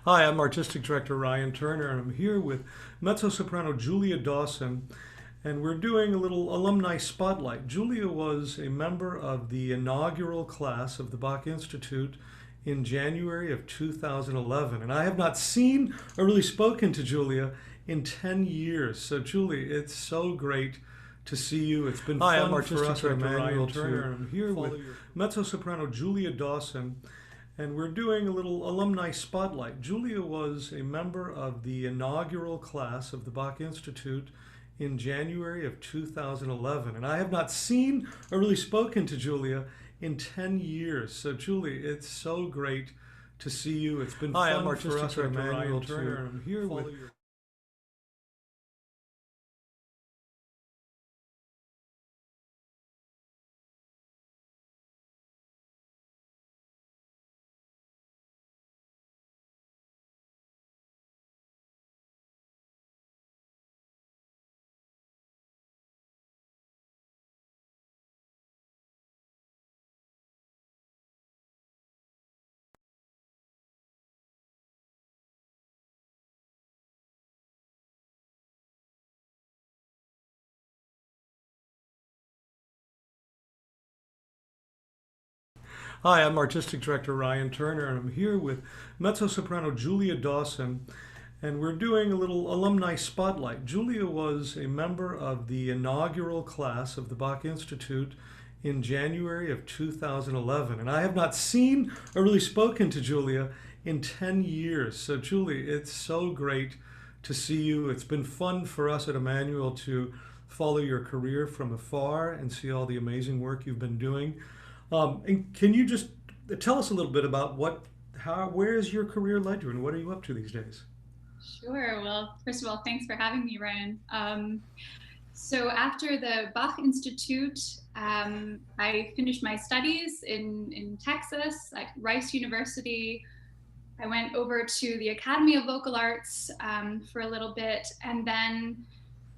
Hi, I'm Artistic Director Ryan Turner, and I'm here with mezzo-soprano Julia Dawson, and we're doing a little alumni spotlight. Julia was a member of the inaugural class of the Bach Institute in January of 2011, and I have not seen or really spoken to Julia in 10 years. So, Julie, it's so great to see you. It's been Hi, I'm fun for Artistic us at Director Emmanuel Ryan Turner, to and I'm here follow with your mezzo-soprano Julia Dawson, and we're doing a little alumni spotlight. Julia was a member of the inaugural class of the Bach Institute in January of 2011, and I have not seen or really spoken to Julia in 10 years. So, Julie, it's so great to see you. It's been Hi, I'm fun for Artistic us at Director Emmanuel Ryan Turner, to and I'm here follow with your Hi, I'm Artistic Director Ryan Turner, and I'm here with mezzo-soprano Julia Dawson, and we're doing a little alumni spotlight. Julia was a member of the inaugural class of the Bach Institute in January of 2011, and I have not seen or really spoken to Julia in 10 years. So, Julie, it's so great to see you. It's been fun for us at Emmanuel to follow your career from afar and see all the amazing work you've been doing. And can you just tell us a little bit about where has your career led you, and what are you up to these days? Sure. Well, first of all, thanks for having me, Ryan. So after the Bach Institute, I finished my studies in Texas at Rice University. I went over to the Academy of Vocal Arts for a little bit, and then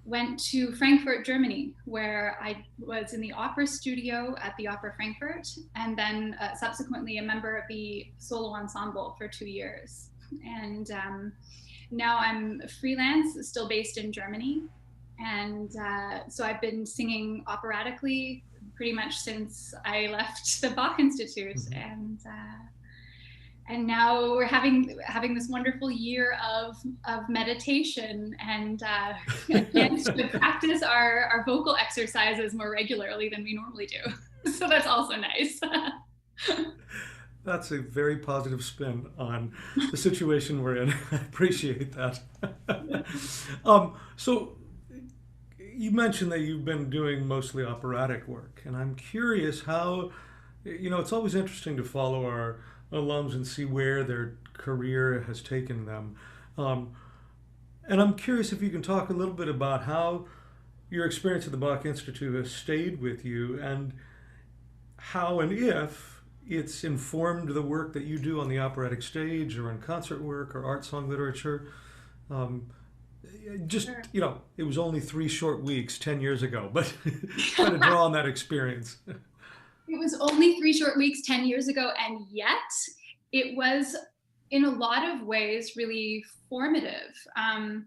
went to Frankfurt, Germany, where I was in the opera studio at the Opera Frankfurt, and then subsequently a member of the solo ensemble for 2 years. And now I'm freelance, still based in Germany. And so I've been singing operatically pretty much since I left the Bach Institute. Mhm. And now we're having this wonderful year of meditation and a chance to practice our vocal exercises more regularly than we normally do. So that's also nice. That's a very positive spin on the situation we're in. I appreciate that. So you mentioned that you've been doing mostly operatic work, and I'm curious how, it's always interesting to follow our alums and see where their career has taken them. Um, and I'm curious if you can talk a little bit about how your experience at the Bach Institute has stayed with you, and how and if it's informed the work that you do on the operatic stage or in concert work or art song literature. Um, just, Sure. it was only 3 short weeks 10 years ago, but try to draw on that experience. It was only 3 short weeks 10 years ago, and yet it was, in a lot of ways, really formative. I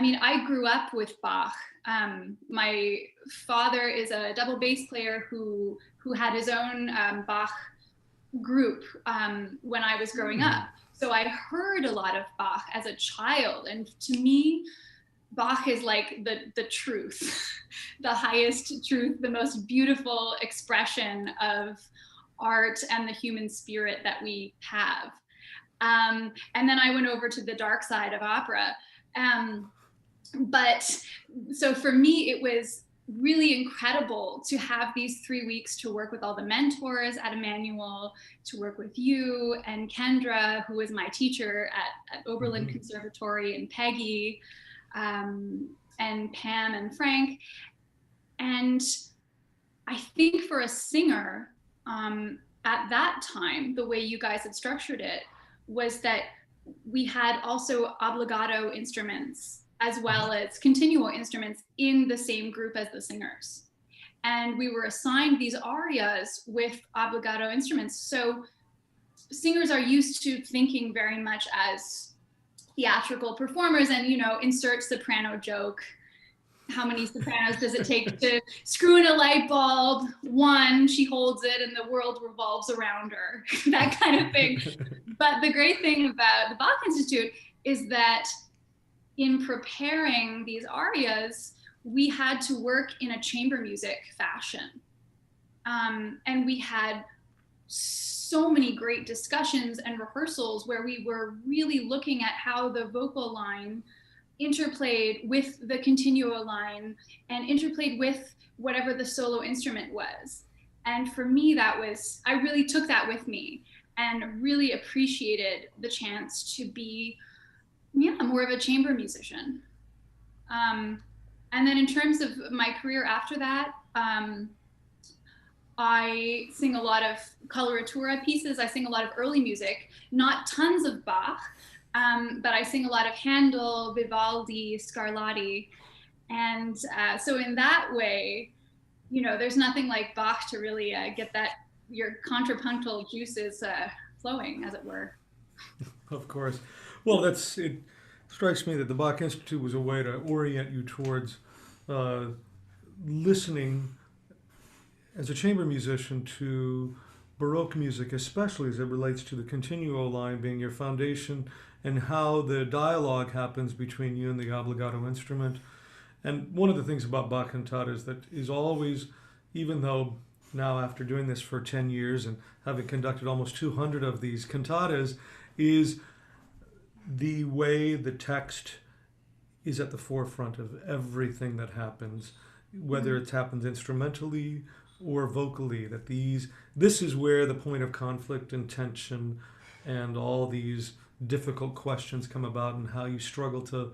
mean, I grew up with Bach. My father is a double bass player who had his own Bach group when I was growing up. Hmm. So I heard a lot of Bach as a child, and to me, Bach is like the truth, the highest truth, the most beautiful expression of art and the human spirit that we have. And then I went over to the dark side of opera. Um, but so for me, it was really incredible to have these 3 weeks to work with all the mentors at Emmanuel, to work with you and Kendra, who was my teacher at Oberlin Hmm. Conservatory, and Peggy, and Pam and Frank. And I think for a singer, at that time, the way you guys had structured it was that we had also obligato instruments as well as continuo instruments in the same group as the singers. And we were assigned these arias with obligato instruments. So singers are used to thinking very much as theatrical performers, and, you know, insert soprano joke. How many sopranos does it take to screw in a light bulb? One, she holds it and the world revolves around her, that kind of thing. But the great thing about the Bach Institute is that in preparing these arias, we had to work in a chamber music fashion. And we had so many great discussions and rehearsals where we were really looking at how the vocal line interplayed with the continuo line and interplayed with whatever the solo instrument was. And for me, I really took that with me and really appreciated the chance to be, more of a chamber musician. And then in terms of my career after that, I sing a lot of coloratura pieces. I sing a lot of early music, not tons of Bach, but I sing a lot of Handel, Vivaldi, Scarlatti. And so in that way, you know, there's nothing like Bach to really get your contrapuntal juices flowing, as it were. Of course. Well, it strikes me that the Bach Institute was a way to orient you towards listening as a chamber musician to Baroque music, especially as it relates to the continuo line being your foundation and how the dialogue happens between you and the obbligato instrument. And one of the things about Bach cantata is that is always, even though now after doing this for 10 years and having conducted almost 200 of these cantatas, is the way the text is at the forefront of everything that happens, whether it happens instrumentally or vocally, that this is where the point of conflict and tension and all these difficult questions come about, and how you struggle to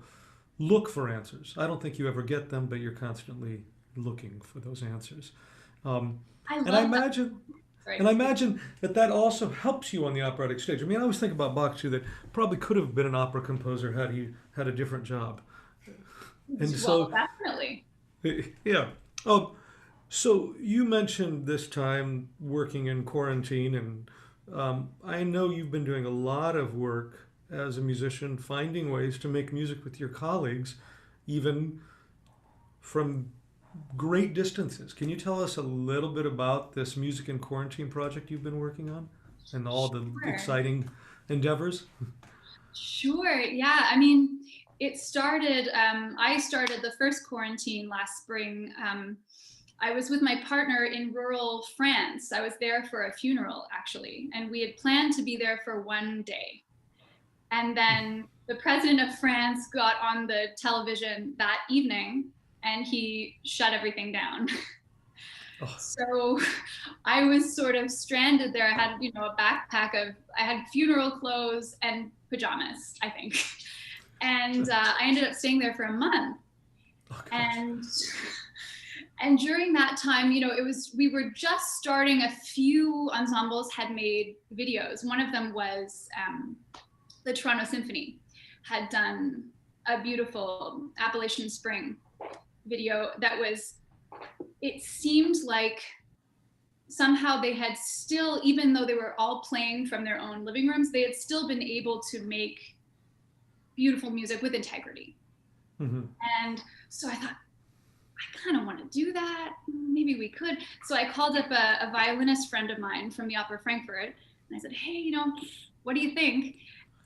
look for answers. I don't think you ever get them, but you're constantly looking for those answers. I imagine that also helps you on the operatic stage. I mean, I always think about Bach too, that probably could have been an opera composer had he had a different job. And well, definitely. Yeah. So you mentioned this time working in quarantine, and I know you've been doing a lot of work as a musician, finding ways to make music with your colleagues, even from great distances. Can you tell us a little bit about this Music in Quarantine project you've been working on and all the exciting endeavors? Sure, yeah. I mean, it started, I started the first quarantine last spring. I was with my partner in rural France. I was there for a funeral, actually, and we had planned to be there for one day. And then the president of France got on the television that evening and he shut everything down. Oh. So I was sort of stranded there. I had, you know, a backpack I had funeral clothes and pajamas, I think. And I ended up staying there for a month. Oh, and during that time, you know, we were just starting. A few ensembles had made videos. One of them was the Toronto Symphony had done a beautiful Appalachian Spring video that was, it seemed like somehow they had still, even though they were all playing from their own living rooms, they had still been able to make beautiful music with integrity. Mm-hmm. And so I thought, I kind of want to do that. Maybe we could. So I called up a violinist friend of mine from the Opera Frankfurt, and I said, hey, you know, what do you think?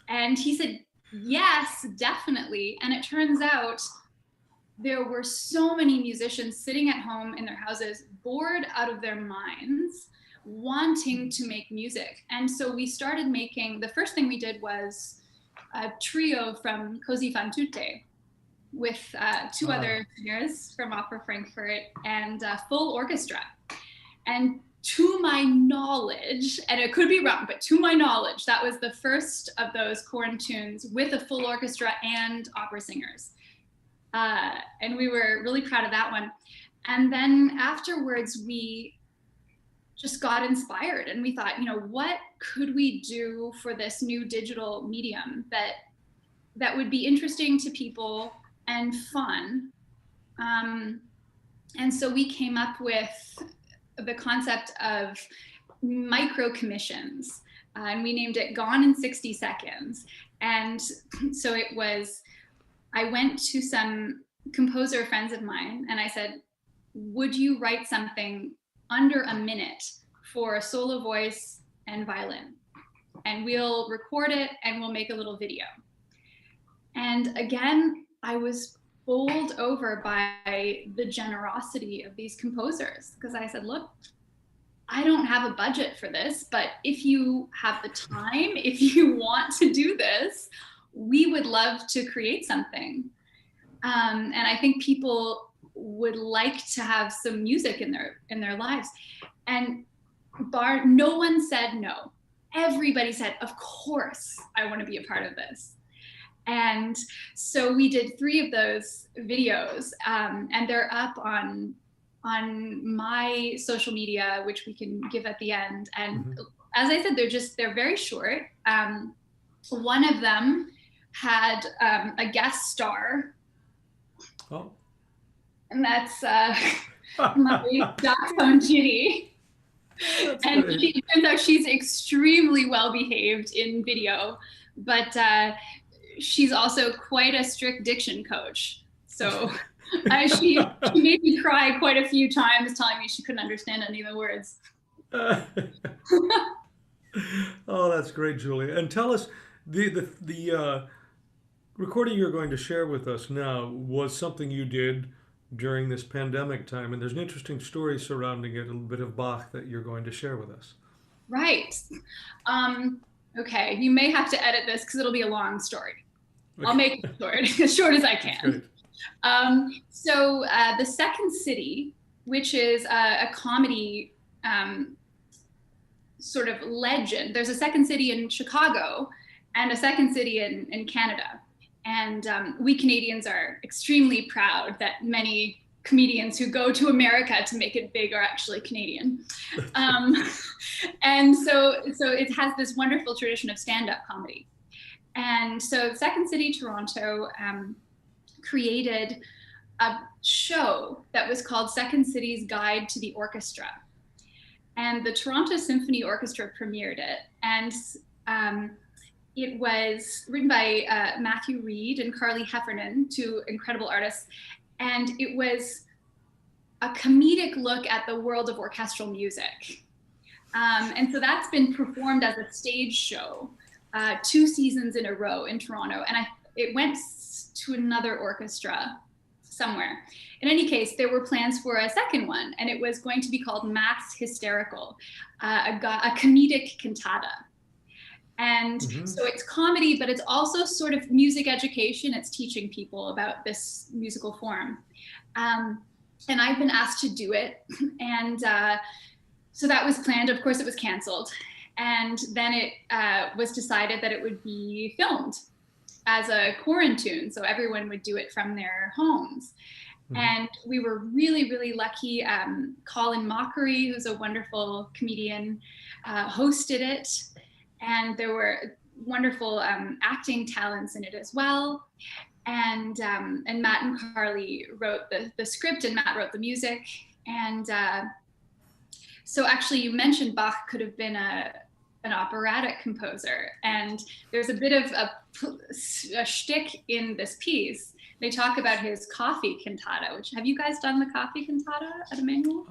And he said, yes, definitely. And it turns out there were so many musicians sitting at home in their houses, bored out of their minds, wanting to make music. And so we started making, the first thing we did was a trio from Così fan tutte with two other singers from Opera Frankfurt and a full orchestra. And to my knowledge, and it could be wrong, but to my knowledge, that was the first of those quarantunes with a full orchestra and opera singers. And we were really proud of that one. And then afterwards, we just got inspired and we thought, you know, what could we do for this new digital medium that would be interesting to people and fun? And so we came up with the concept of micro commissions. and we named it Gone in 60 Seconds. And so it was, I went to some composer friends of mine and I said, would you write something under a minute for solo voice and violin? And we'll record it and we'll make a little video. And again, I was bowled over by the generosity of these composers, because I said, look, I don't have a budget for this, but if you have the time, if you want to do this, we would love to create something. And I think people would like to have some music in their lives. And no one said no. Everybody said, of course, I want to be a part of this. And so we did 3 of those videos, and they're up on my social media, which we can give at the end. And as I said, they're very short. One of them had a guest star. Oh. And that's my Dawson Ginny. And it turns out she's extremely well behaved in video, but she's also quite a strict diction coach. So she made me cry quite a few times, telling me she couldn't understand any of the words. Oh, that's great, Julia. And tell us, the recording you're going to share with us now was something you did during this pandemic time, and there's an interesting story surrounding it, a little bit of Bach that you're going to share with us. Right. Okay, you may have to edit this because it'll be a long story. Okay. I'll make it short, as short as I can. So the Second City, which is a comedy sort of legend. There's a Second City in Chicago and a Second City in Canada. And we Canadians are extremely proud that many comedians who go to America to make it big are actually Canadian. And so it has this wonderful tradition of stand-up comedy. And so Second City Toronto created a show that was called Second City's Guide to the Orchestra. And the Toronto Symphony Orchestra premiered it. And it was written by Matthew Reed and Carly Heffernan, 2 incredible artists. And it was a comedic look at the world of orchestral music. And so that's been performed as a stage show 2 seasons in a row in Toronto. And it went to another orchestra somewhere. In any case, there were plans for a second one, and it was going to be called Max Hysterical, a comedic cantata. And so it's comedy, but it's also sort of music education. It's teaching people about this musical form. And I've been asked to do it. And so that was planned. Of course, it was canceled. And then it was decided that it would be filmed as a quarantine. So everyone would do it from their homes. And we were really, really lucky. Colin Mockery, who's a wonderful comedian, hosted it. And there were wonderful acting talents in it as well. And Matt and Carly wrote the script, and Matt wrote the music. And so actually you mentioned Bach could have been an operatic composer. And there's a bit of a shtick in this piece. They talk about his coffee cantata, which, have you guys done the coffee cantata at Emmanuel?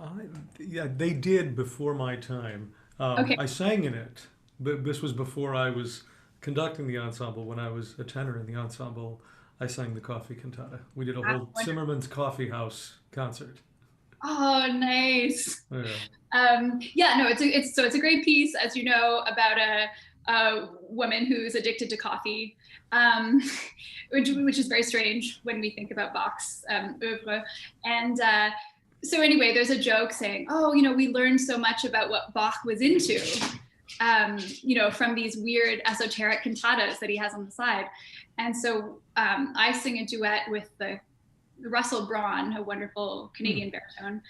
Yeah, they did before my time. Okay. I sang in it, but this was before I was conducting the ensemble. When I was a tenor in the ensemble, I sang the coffee cantata. We did a whole Zimmerman's Coffee House concert. Oh, nice. Yeah. No, it's a great piece, as you know, about a woman who's addicted to coffee, which is very strange when we think about Bach's oeuvre. And so anyway, there's a joke saying, oh, we learned so much about what Bach was into, from these weird esoteric cantatas that he has on the side. And so I sing a duet with the Russell Braun, a wonderful Canadian baritone,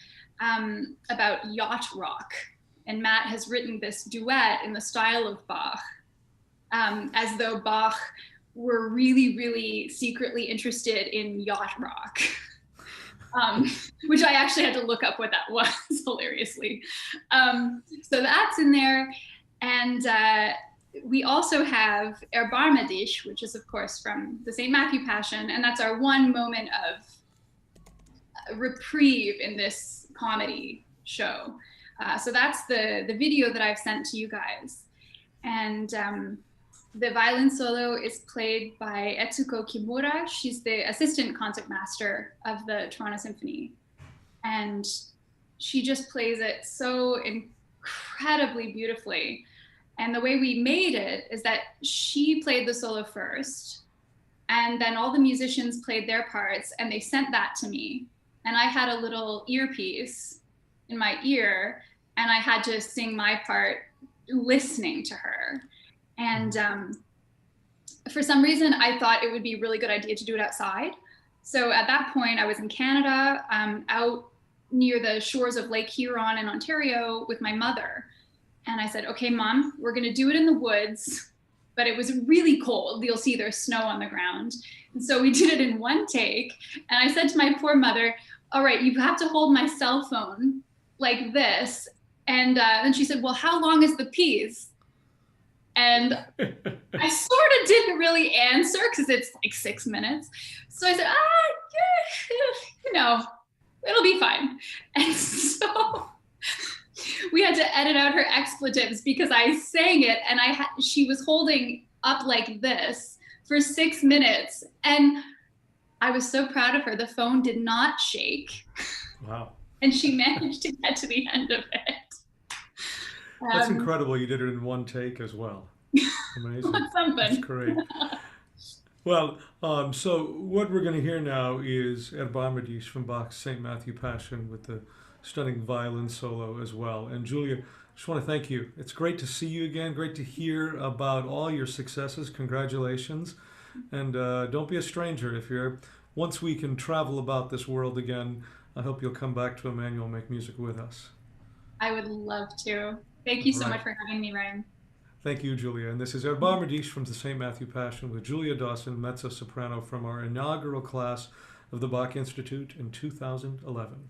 about yacht rock. And Matt has written this duet in the style of Bach, as though Bach were really, really secretly interested in yacht rock, which I actually had to look up what that was, hilariously. So that's in there. And we also have Erbarme dich, which is, of course, from the St. Matthew Passion. And that's our one moment of reprieve in this comedy show. So that's the video that I've sent to you guys. And the violin solo is played by Etsuko Kimura. She's the assistant concertmaster of the Toronto Symphony. And she just plays it so incredibly beautifully. And the way we made it is that she played the solo first, and then all the musicians played their parts, and they sent that to me. And I had a little earpiece in my ear, and I had to sing my part listening to her. And for some reason, I thought it would be a really good idea to do it outside. So at that point, I was in Canada, out near the shores of Lake Huron in Ontario with my mother. And I said, okay, Mom, we're gonna do it in the woods, but it was really cold. You'll see there's snow on the ground. And so we did it in one take. And I said to my poor mother, all right, you have to hold my cell phone like this. And then she said, well, how long is the piece? And I sort of didn't really answer because it's like 6 minutes. So I said, yeah, it'll be fine. And so we had to edit out her expletives because I sang it and she was holding up like this for 6 minutes. And I was so proud of her. The phone did not shake. Wow. And she managed to get to the end of it. That's incredible. You did it in one take as well. Amazing. That's great. Well, so what we're going to hear now is Erbarme dich from Bach's St. Matthew Passion with the stunning violin solo as well. And Julia, I just want to thank you. It's great to see you again. Great to hear about all your successes. Congratulations. And don't be a stranger. Once we can travel about this world again, I hope you'll come back to Emmanuel and make music with us. I would love to. Thank you so much for having me, Ryan. Thank you, Julia. And this is Erbarme dich from the St. Matthew Passion with Julia Dawson, mezzo-soprano, from our inaugural class of the Bach Institute in 2011.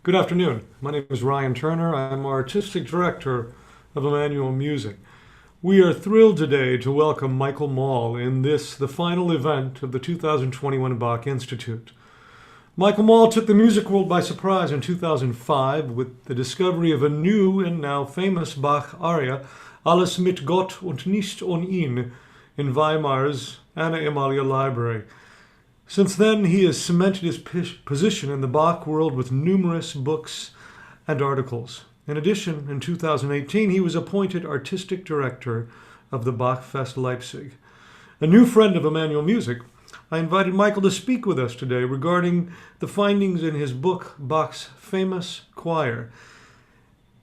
Good afternoon. My name is Ryan Turner. I'm Artistic Director of Emmanuel Music. We are thrilled today to welcome Michael Maul in this, the final event of the 2021 Bach Institute. Michael Maul took the music world by surprise in 2005 with the discovery of a new and now famous Bach aria, Alles mit Gott und nicht ohne ihn, in Weimar's Anna Emalia Library. Since then, he has cemented his position in the Bach world with numerous books and articles. In addition, in 2018, he was appointed artistic director of the BachFest Leipzig. A new friend of Emmanuel Music, I invited Michael to speak with us today regarding the findings in his book, Bach's Famous Choir.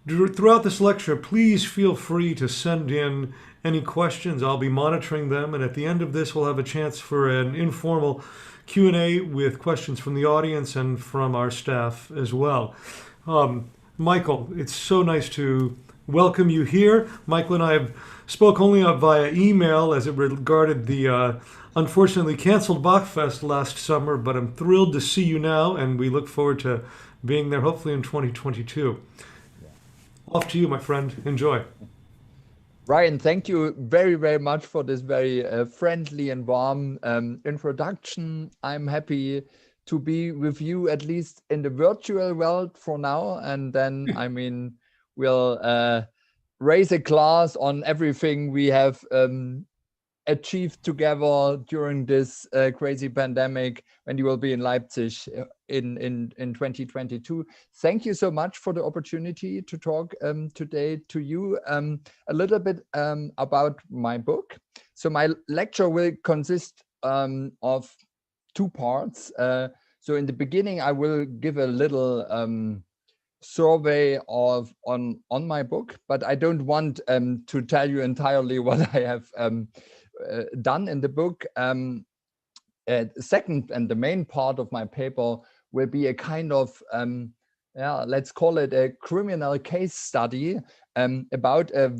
Throughout this lecture, please feel free to send in any questions. I'll be monitoring them, and at the end of this, we'll have a chance for an informal Q&A with questions from the audience and from our staff as well. Michael, it's so nice to welcome you here. Michael and I have spoke only via email as it regarded the unfortunately canceled BachFest last summer, but I'm thrilled to see you now, and we look forward to being there hopefully in 2022. Off to you, my friend. Enjoy. Ryan, thank you very, very much for this very friendly and warm introduction. I'm happy to be with you, at least in the virtual world for now. And then, I mean, we'll raise a glass on everything we have achieved together during this crazy pandemic when you will be in Leipzig in 2022. Thank you so much for the opportunity to talk today to you a little bit about my book. So my lecture will consist of two parts. So in the beginning, I will give a little survey on my book, but I don't want to tell you entirely what I have done in the book. Second, and the main part of my paper will be a kind of, let's call it a criminal case study about a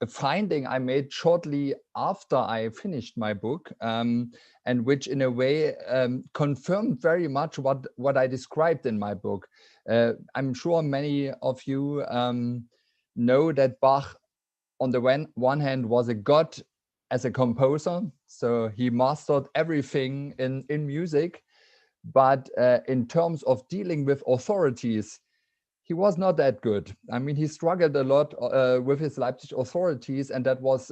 finding I made shortly after I finished my book, and which in a way confirmed very much what I described in my book. I'm sure many of you know that Bach, on the one hand, was a god as a composer, so he mastered everything in music, but in terms of dealing with authorities, he was not that good. I mean, he struggled a lot with his Leipzig authorities, and that was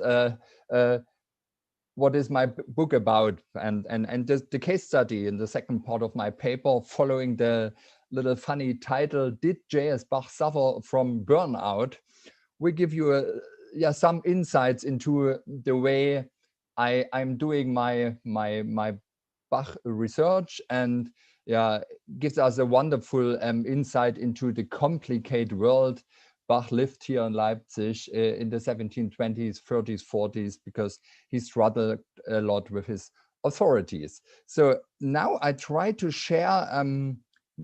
what is my book about. And the case study in the second part of my paper, following the little funny title, Did J.S. Bach Suffer from Burnout?, will give you some insights into the way I'm doing my Bach research, and gives us a wonderful insight into the complicated world Bach lived here in Leipzig in the 1720s, 30s, 40s, because he struggled a lot with his authorities. So now I try to share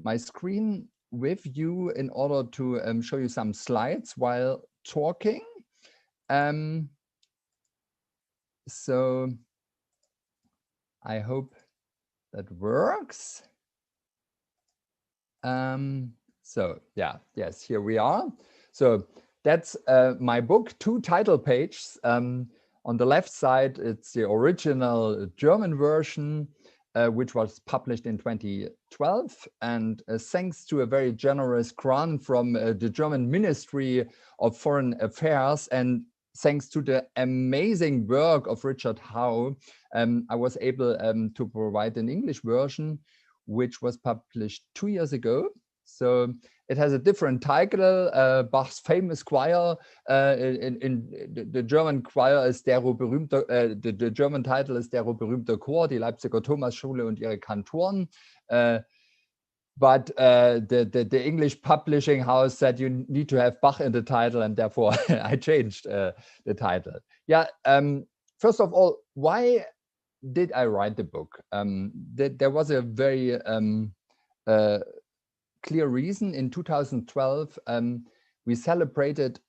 my screen with you in order to show you some slides while talking. So I hope that works. Yes, here we are. So that's my book, 2 title pages. On the left side, it's the original German version, which was published in 2012. And thanks to a very generous grant from the German Ministry of Foreign Affairs, and thanks to the amazing work of Richard Howe, I was able to provide an English version, which was published 2 years ago. So it has a different title, Bach's Famous Choir. In the German choir is der berühmte, the German title is der berühmte Chor, die Leipziger Thomasschule und ihre Kantoren. But the English publishing house said you need to have Bach in the title, and therefore I changed the title. First of all, why did I write the book? There was a very clear reason. In 2012, we celebrated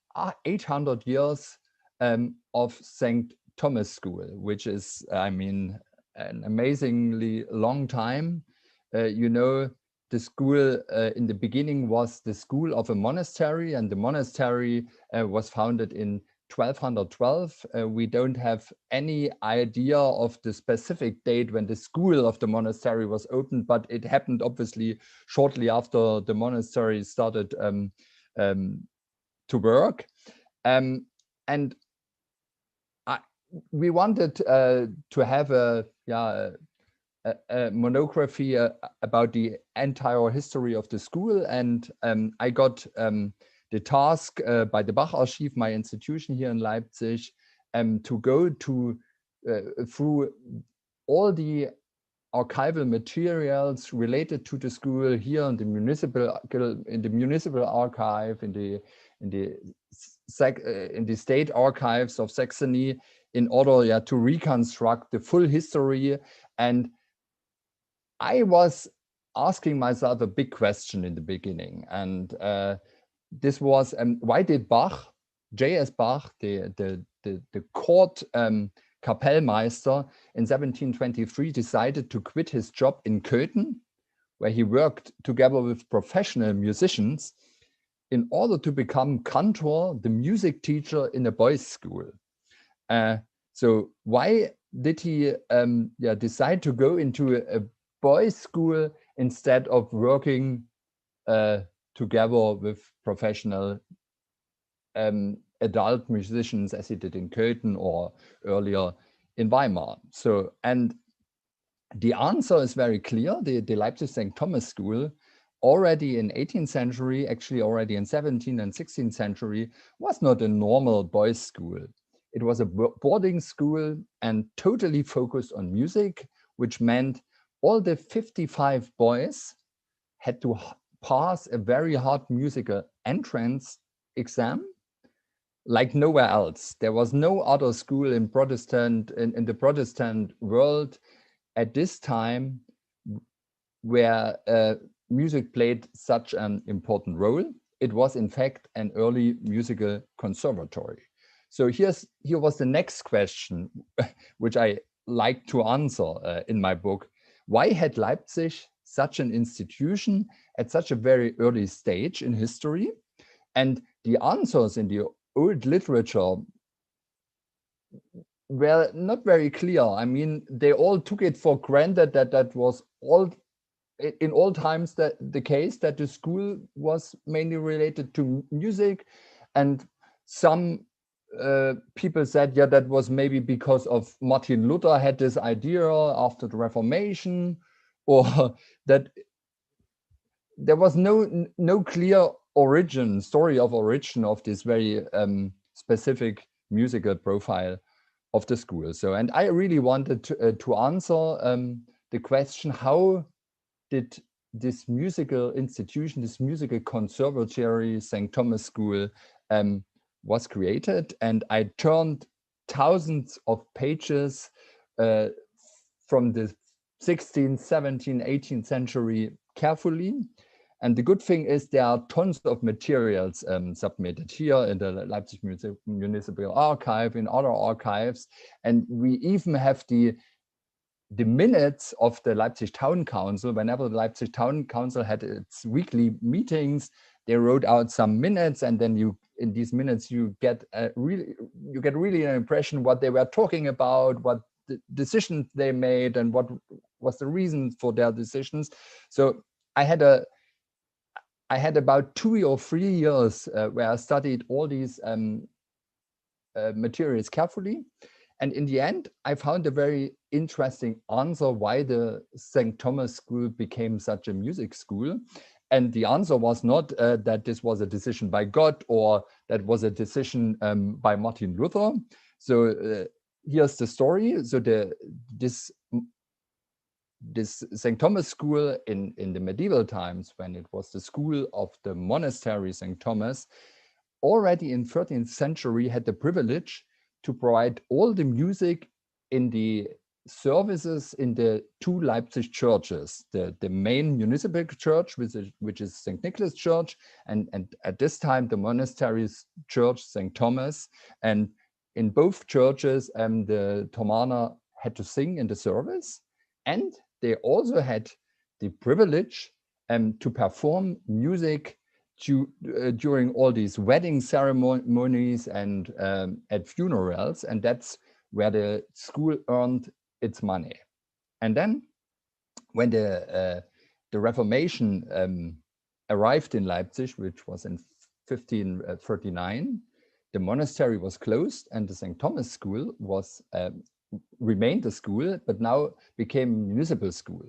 800 years of St. Thomas School, which is, I mean, an amazingly long time. You know, the school in the beginning was the school of a monastery, and the monastery was founded in 1212. We don't have any idea of the specific date when the school of the monastery was opened, but it happened obviously shortly after the monastery started to work. And we wanted to have a monography about the entire history of the school, and I got the task by the Bach-Archiv, my institution here in Leipzig, to go through all the archival materials related to the school here in the municipal archive, in the state archives of Saxony, in order to reconstruct the full history. And I was asking myself a big question in the beginning, and this was why did Bach, J.S. Bach, the court Kapellmeister in 1723, decided to quit his job in Köthen, where he worked together with professional musicians, in order to become cantor, the music teacher in a boys' school. So why did he decide to go into a boys' school instead of working together with professional adult musicians, as he did in Köthen or earlier in Weimar? So, and the answer is very clear. The Leipzig St. Thomas School, already in 18th century, actually already in 17th and 16th century, was not a normal boys' school. It was a boarding school and totally focused on music, which meant all the 55 boys had to pass a very hard musical entrance exam like nowhere else. There was no other school in the Protestant world at this time where music played such an important role. It was in fact an early musical conservatory. So here was the next question, which I like to answer in my book. Why had Leipzig such an institution at such a very early stage in history? And the answers in the old literature were not very clear. I mean, they all took it for granted that was in all times the case, that the school was mainly related to music. And some people said, yeah, that was maybe because of Martin Luther had this idea after the Reformation, or that there was no clear story of origin of this very specific musical profile of the school. So, and I really wanted to answer the question, how did this musical institution, this musical conservatory, St. Thomas School, was created? And I turned thousands of pages from the 16th, 17th, 18th century carefully. And the good thing is there are tons of materials submitted here in the Leipzig Municipal Archive, in other archives. And we even have the minutes of the Leipzig Town Council. Whenever the Leipzig Town Council had its weekly meetings, they wrote out some minutes, and then in these minutes you get really an impression what they were talking about, what the decisions they made, and what was the reason for their decisions. So I had about 2 or 3 years where I studied all these materials carefully. And in the end, I found a very interesting answer why the St. Thomas School became such a music school. And the answer was not that this was a decision by God, or that was a decision by Martin Luther. So here's the story. So this St. Thomas School in the medieval times, when it was the school of the monastery St. Thomas, already in 13th century had the privilege to provide all the music in the services in the 2 Leipzig churches, the main municipal church, which is St. Nicholas Church, and at this time the monastery's church, St. Thomas. And in both churches, the Thomaner had to sing in the service, and they also had the privilege to perform music during all these wedding ceremonies and at funerals, and that's where the school earned its money. And then when the Reformation arrived in Leipzig, which was in 1539, the monastery was closed and the St. Thomas School was remained a school, but now became a municipal school.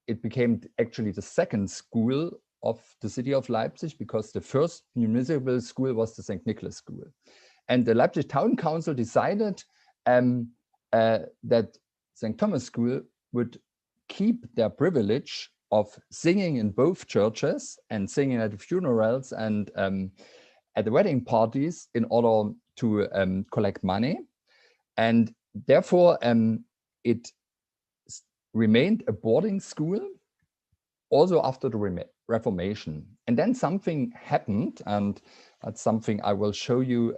It became actually the second school of the city of Leipzig, because the first municipal school was the St. Nicholas School. And the Leipzig Town Council decided that St. Thomas School would keep their privilege of singing in both churches and singing at the funerals and at the wedding parties in order to collect money. And therefore, it remained a boarding school also after the Reformation. And then something happened, and that's something I will show you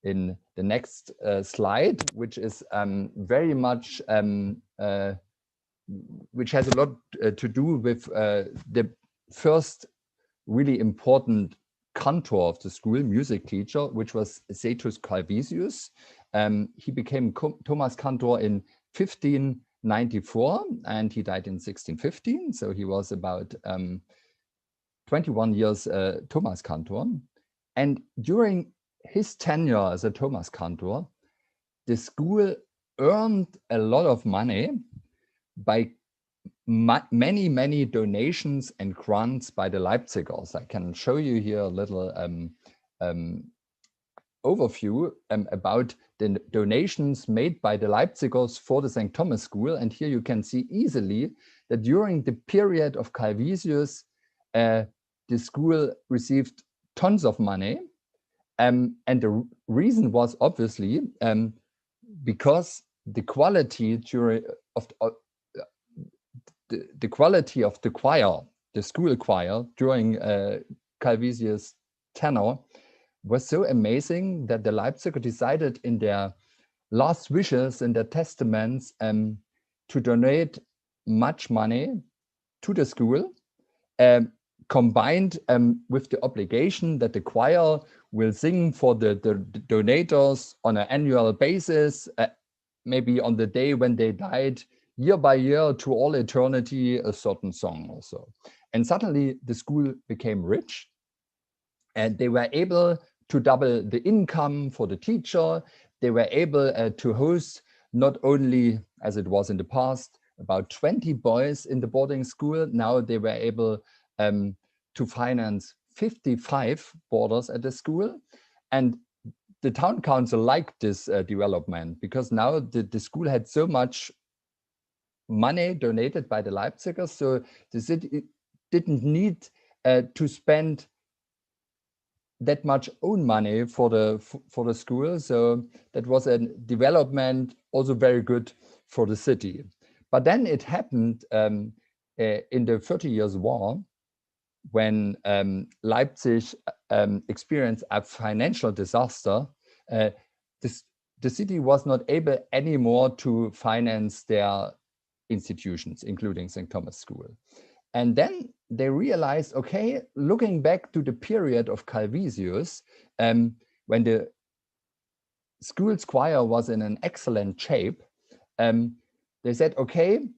in the next slide, which is very much, which has a lot to do with the first really important cantor of the school, music teacher, which was Cetus Calvisius. He became Thomas cantor in 1594, and he died in 1615. So he was about 21 years Thomas cantor. And during his tenure as a Thomas cantor, the school earned a lot of money by many donations and grants by the Leipzigers. I can show you here a little overview about the donations made by the Leipzigers for the St. Thomas School. And here you can see easily that during the period of Calvisius, the school received tons of money. And the reason was obviously because the quality the quality of the choir, the school choir, during Calvisius' tenure was so amazing that the Leipziger decided in their last wishes, in their testaments, to donate much money to the school, combined with the obligation that the choir will sing for the donators on an annual basis, maybe on the day when they died, year by year to all eternity, a certain song also. And suddenly the school became rich, and they were able to double the income for the teacher. They were able to host not only, as it was in the past, about 20 boys in the boarding school. Now they were able to finance 55 boarders at the school. And the town council liked this development, because now the school had so much money donated by the Leipzigers, so the city didn't need to spend that much own money for the school. So that was a development also very good for the city. But then it happened in the 30 Years' War, when Leipzig experienced a financial disaster. The city was not able anymore to finance their institutions, including St. Thomas School. And then they realized, okay, looking back to the period of Calvisius, when the school's choir was in an excellent shape, they said, okay,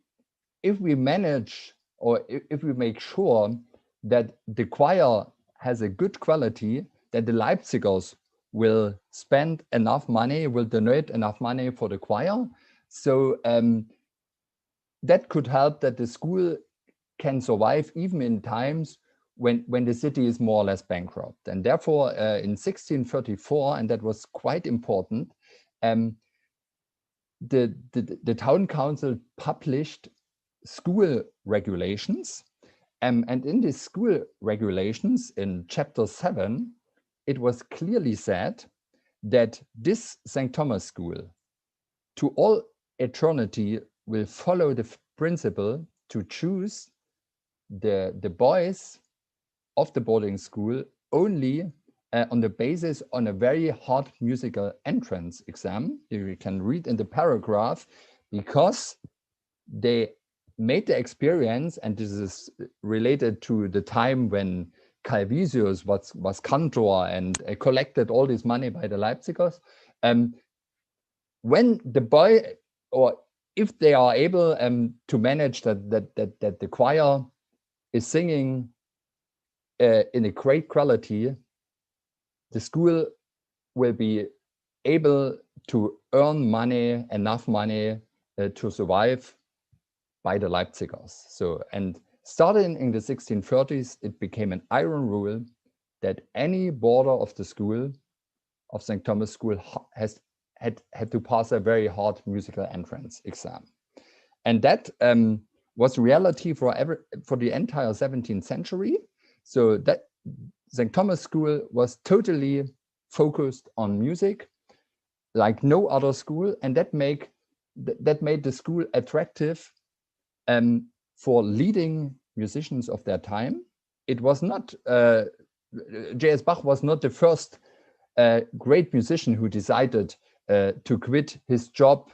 if we manage, or if we make sure that the choir has a good quality, that the Leipzigers will spend enough money, will donate enough money for the choir. So that could help that the school can survive even in times when the city is more or less bankrupt. And therefore, in 1634, and that was quite important, the town council published school regulations. And in these school regulations, in chapter 7, it was clearly said that this St. Thomas School, to all eternity, will follow the principle to choose the boys of the boarding school only on the basis on a very hard musical entrance exam. You can read in the paragraph, because they made the experience, and this is related to the time when Calvisius was cantor and collected all this money by the Leipzigers. When the boy, or if they are able to manage that the choir is singing in a great quality, the school will be able to earn money, enough money to survive by the Leipzigers. So, and starting in the 1630s, it became an iron rule that any boarder of the school, of St. Thomas School, had to pass a very hard musical entrance exam. And that was reality for the entire 17th century. So that St. Thomas School was totally focused on music, like no other school, and that made the school attractive for leading musicians of their time. It was not J.S. Bach was not the first great musician who decided to quit his job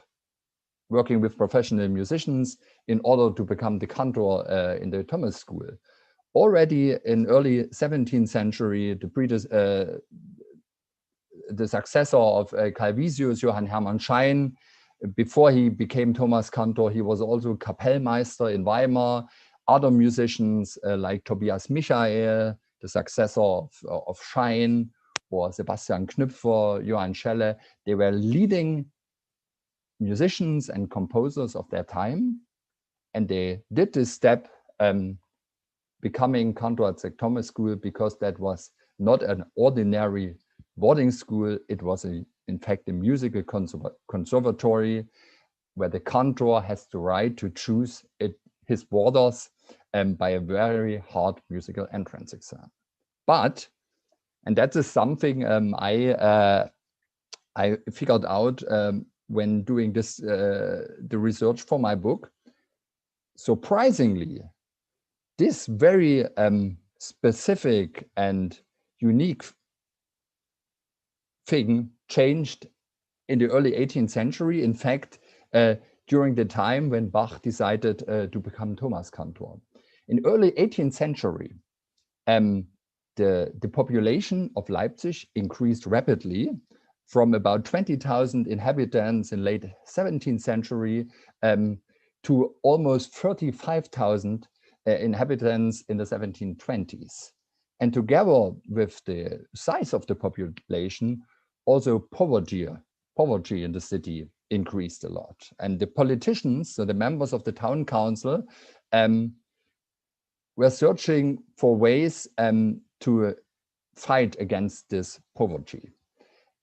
working with professional musicians in order to become the cantor in the Thomas School. Already in early 17th century, the successor of Calvisius, Johann Hermann Schein, before he became Thomas Cantor, he was also Kapellmeister in Weimar. Other musicians like Tobias Michael, the successor of Schein, or Sebastian Knüpfer, Johann Schelle, they were leading musicians and composers of their time. And they did this step, becoming cantor at St. Thomas School, because that was not an ordinary boarding school. It was, in fact, a musical conservatory where the cantor has the right to choose his boarders by a very hard musical entrance exam. But, and that is something I figured out when doing this, the research for my book. Surprisingly, this very specific and unique thing changed in the early 18th century. In fact, during the time when Bach decided to become Thomas Cantor. In early 18th century, the population of Leipzig increased rapidly from about 20,000 inhabitants in late 17th century to almost 35,000 inhabitants in the 1720s. And together with the size of the population, also poverty in the city increased a lot. And the politicians, so the members of the town council, were searching for ways to fight against this poverty.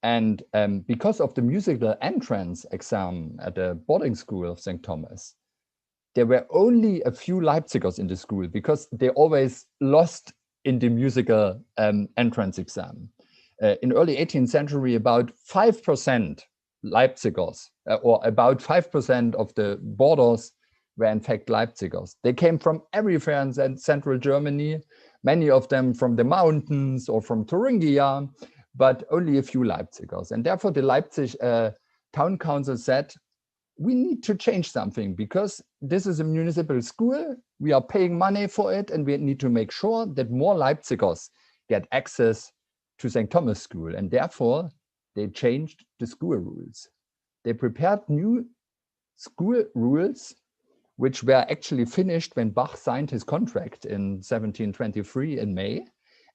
And because of the musical entrance exam at the boarding school of St. Thomas, there were only a few Leipzigers in the school because they always lost in the musical entrance exam. In early 18th century, about 5% Leipzigers, or about 5% of the boarders were in fact Leipzigers. They came from everywhere in central Germany, many of them from the mountains or from Thuringia, but only a few Leipzigers. And therefore the Leipzig town council said, we need to change something because this is a municipal school, we are paying money for it, and we need to make sure that more Leipzigers get access to St. Thomas School. And therefore they changed the school rules. They prepared new school rules, which were actually finished when Bach signed his contract in 1723 in May.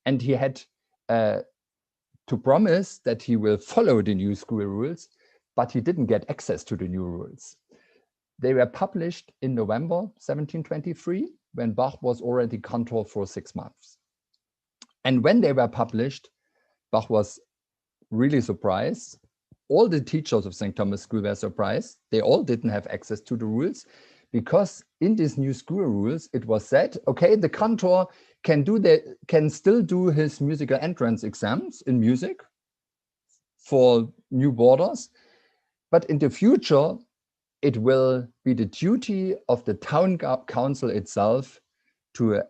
And he had to promise that he will follow the new school rules, but he didn't get access to the new rules. They were published in November 1723, when Bach was already cantor for 6 months. And when they were published, Bach was really surprised. All the teachers of St. Thomas School were surprised. They all didn't have access to the rules, because in these new school rules, it was said, okay, the cantor can still do his musical entrance exams in music for new boarders, but in the future, it will be the duty of the town council itself to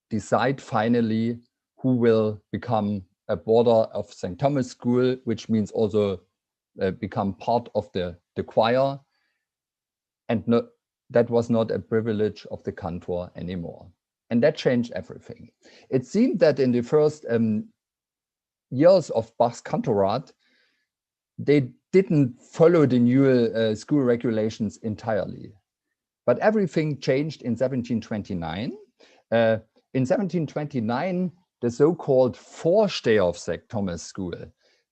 decide finally who will become a boarder of St. Thomas School, which means also become part of the choir. And that was not a privilege of the cantor anymore. And that changed everything. It seemed that in the first years of Bach's cantorate, they didn't follow the new school regulations entirely. But everything changed in 1729. In 1729, the so-called Vorsteher of St. Thomas School,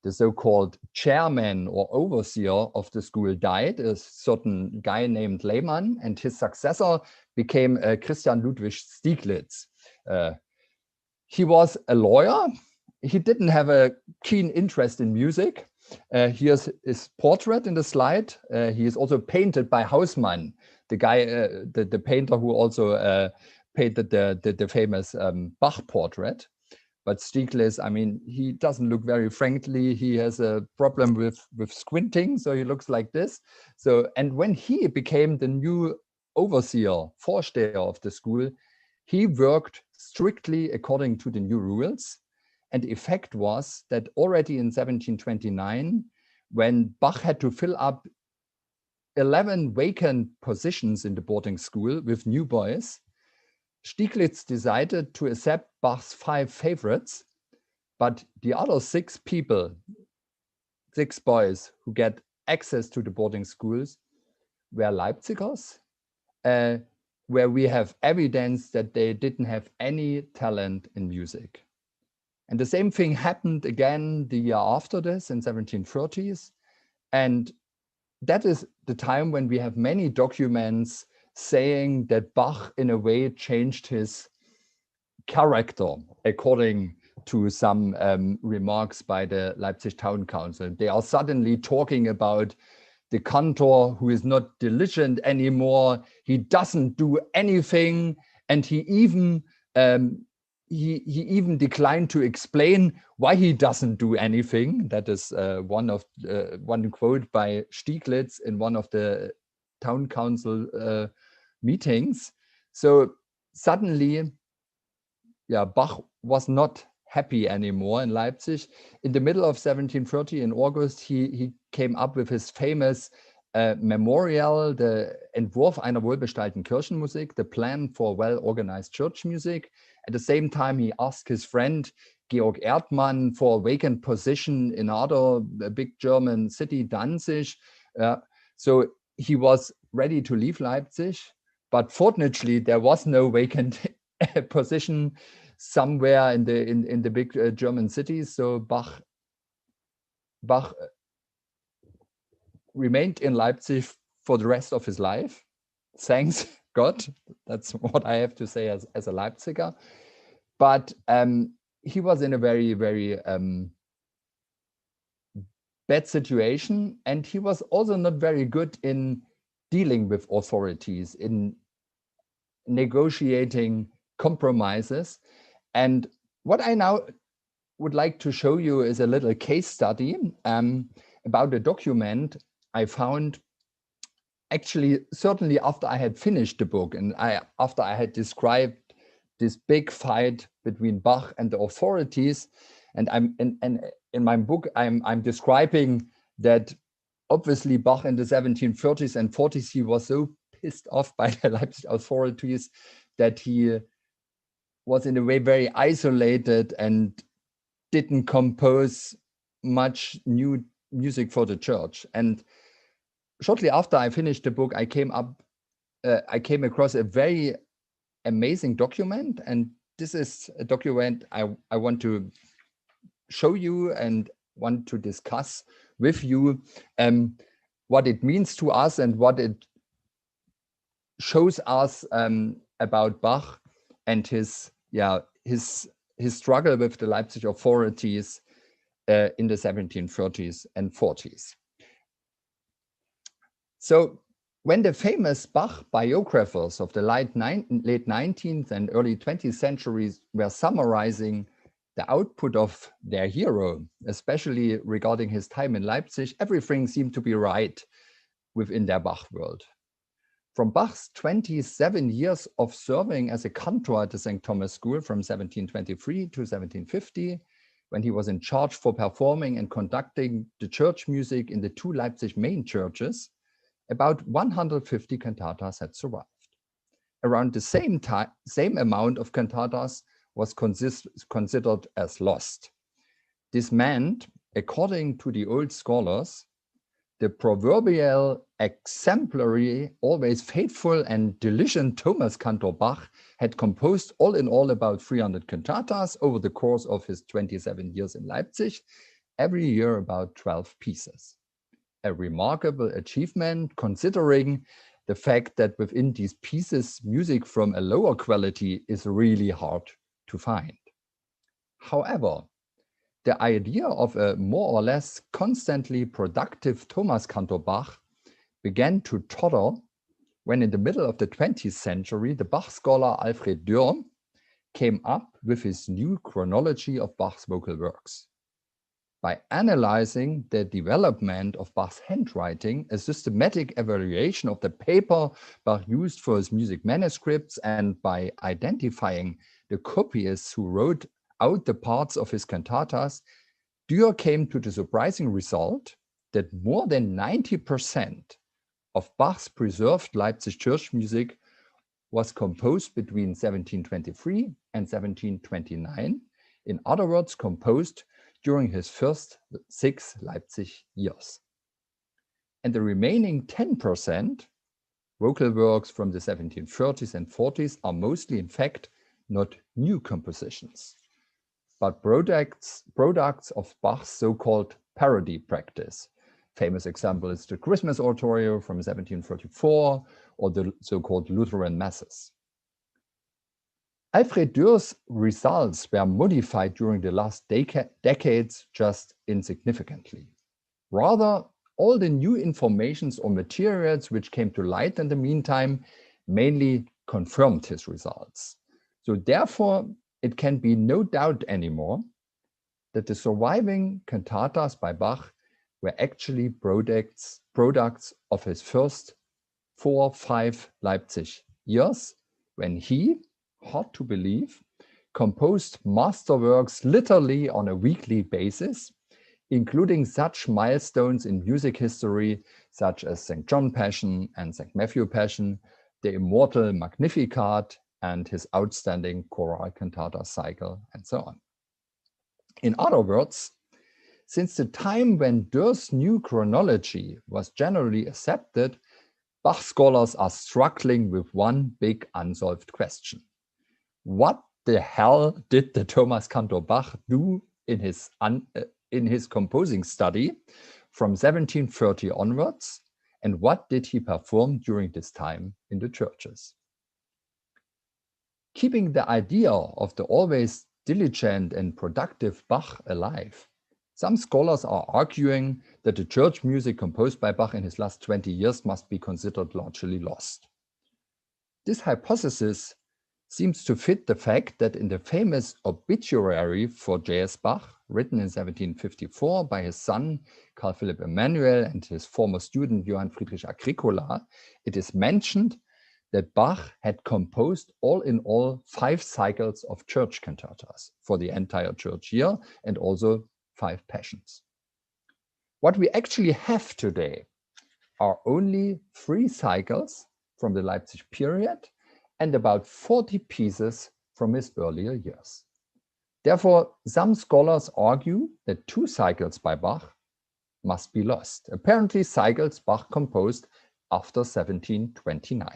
the so-called chairman or overseer of the school, died, a certain guy named Lehmann, and his successor became Christian Ludwig Stieglitz. He was a lawyer. He didn't have a keen interest in music. Here's his portrait in the slide. He is also painted by Hausmann, the guy, the painter who also painted the famous Bach portrait. But Stieglitz, I mean, he doesn't look very friendly. He has a problem with squinting, so he looks like this. So, and when he became the new overseer, Vorsteher of the school, he worked strictly according to the new rules. And the effect was that already in 1729, when Bach had to fill up 11 vacant positions in the boarding school with new boys, Stieglitz decided to accept Bach's 5 favorites, but the other 6 people, 6 boys who get access to the boarding schools were Leipzigers, where we have evidence that they didn't have any talent in music. And the same thing happened again the year after this in 1730s. And that is the time when we have many documents saying that Bach in a way changed his character according to some remarks by the Leipzig Town Council. They are suddenly talking about the cantor who is not diligent anymore. He doesn't do anything, and he even declined to explain why he doesn't do anything. That is one quote by Stieglitz in one of the town council meetings. So suddenly, yeah, Bach was not happy anymore in Leipzig. In the middle of 1730, in August, he came up with his famous memorial, the Entwurf einer wohlbestallten Kirchenmusik, the plan for well-organized church music. At the same time, he asked his friend Georg Erdmann for a vacant position in another big German city, Danzig. So he was ready to leave Leipzig, but fortunately there was no vacant position somewhere in the big German cities. So Bach remained in Leipzig for the rest of his life. Thanks God. That's what I have to say as a Leipziger. But he was in a very, very bad situation. And he was also not very good in dealing with authorities, in negotiating compromises. And what I now would like to show you is a little case study about a document I found actually certainly after I had finished the book and after I had described this big fight between Bach and the authorities. And in my book, I'm describing that obviously Bach in the 1730s and 40s, he was so pissed off by the Leipzig authorities that he was in a way very isolated and didn't compose much new music for the church. And shortly after I finished the book, I came across a very amazing document. And this is a document I want to show you and want to discuss with you what it means to us and what it shows us about Bach and his struggle with the Leipzig authorities in the 1730s and 40s. So when the famous Bach biographers of the late 19th and early 20th centuries were summarizing the output of their hero, especially regarding his time in Leipzig, everything seemed to be right within their Bach world. From Bach's 27 years of serving as a cantor at the St. Thomas School from 1723 to 1750, when he was in charge for performing and conducting the church music in the 2 Leipzig main churches, about 150 cantatas had survived. Around the same amount of cantatas was considered as lost. This meant, according to the old scholars, the proverbial exemplary, always faithful and diligent Thomas Cantor Bach had composed all in all about 300 cantatas over the course of his 27 years in Leipzig, every year about 12 pieces. A remarkable achievement considering the fact that within these pieces, music from a lower quality is really hard to find. However, the idea of a more or less constantly productive Thomas Cantor Bach began to totter when in the middle of the 20th century, the Bach scholar Alfred Dürr came up with his new chronology of Bach's vocal works. By analyzing the development of Bach's handwriting, a systematic evaluation of the paper Bach used for his music manuscripts, and by identifying the copyists who wrote out the parts of his cantatas, Dürr came to the surprising result that more than 90% of Bach's preserved Leipzig church music was composed between 1723 and 1729, in other words, composed during his first 6 Leipzig years. And the remaining 10%, vocal works from the 1730s and 40s, are mostly, in fact, not new compositions, but products of Bach's so-called parody practice. Famous example is the Christmas Oratorio from 1734, or the so-called Lutheran Masses. Alfred Dürr's results were modified during the last decades just insignificantly. Rather, all the new informations or materials which came to light in the meantime mainly confirmed his results. So therefore, it can be no doubt anymore that the surviving cantatas by Bach were actually products of his first 4-5 Leipzig years, when he, hard to believe, composed masterworks literally on a weekly basis, including such milestones in music history such as St. John Passion and St. Matthew Passion, the immortal Magnificat, and his outstanding choral cantata cycle, and so on. In other words, since the time when Dürr's new chronology was generally accepted, Bach scholars are struggling with one big unsolved question. What the hell did the Thomas Cantor Bach do in his composing study from 1730 onwards, and what did he perform during this time in the churches? Keeping the idea of the always diligent and productive Bach alive, some scholars are arguing that the church music composed by Bach in his last 20 years must be considered largely lost. This hypothesis seems to fit the fact that in the famous obituary for J.S. Bach, written in 1754 by his son Carl Philipp Emmanuel and his former student Johann Friedrich Agricola, it is mentioned that Bach had composed all in all 5 cycles of church cantatas for the entire church year, and also 5 passions. What we actually have today are only 3 cycles from the Leipzig period and about 40 pieces from his earlier years. Therefore, some scholars argue that 2 cycles by Bach must be lost, apparently cycles Bach composed after 1729.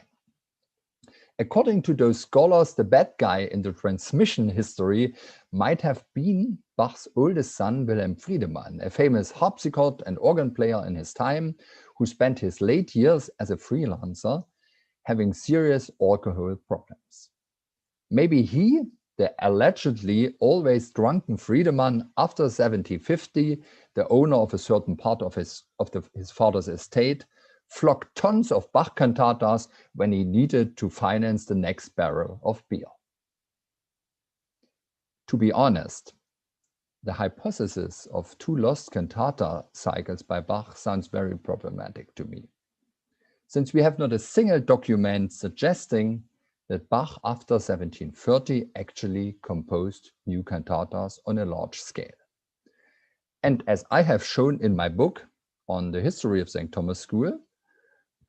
According to those scholars, the bad guy in the transmission history might have been Bach's oldest son, Wilhelm Friedemann, a famous harpsichord and organ player in his time, who spent his late years as a freelancer having serious alcohol problems. Maybe he, the allegedly always drunken Friedemann, after 1750, the owner of a certain part of his father's estate, flogged tons of Bach cantatas when he needed to finance the next barrel of beer. To be honest, the hypothesis of 2 lost cantata cycles by Bach sounds very problematic to me, since we have not a single document suggesting that Bach after 1730 actually composed new cantatas on a large scale. And as I have shown in my book on the history of St. Thomas School,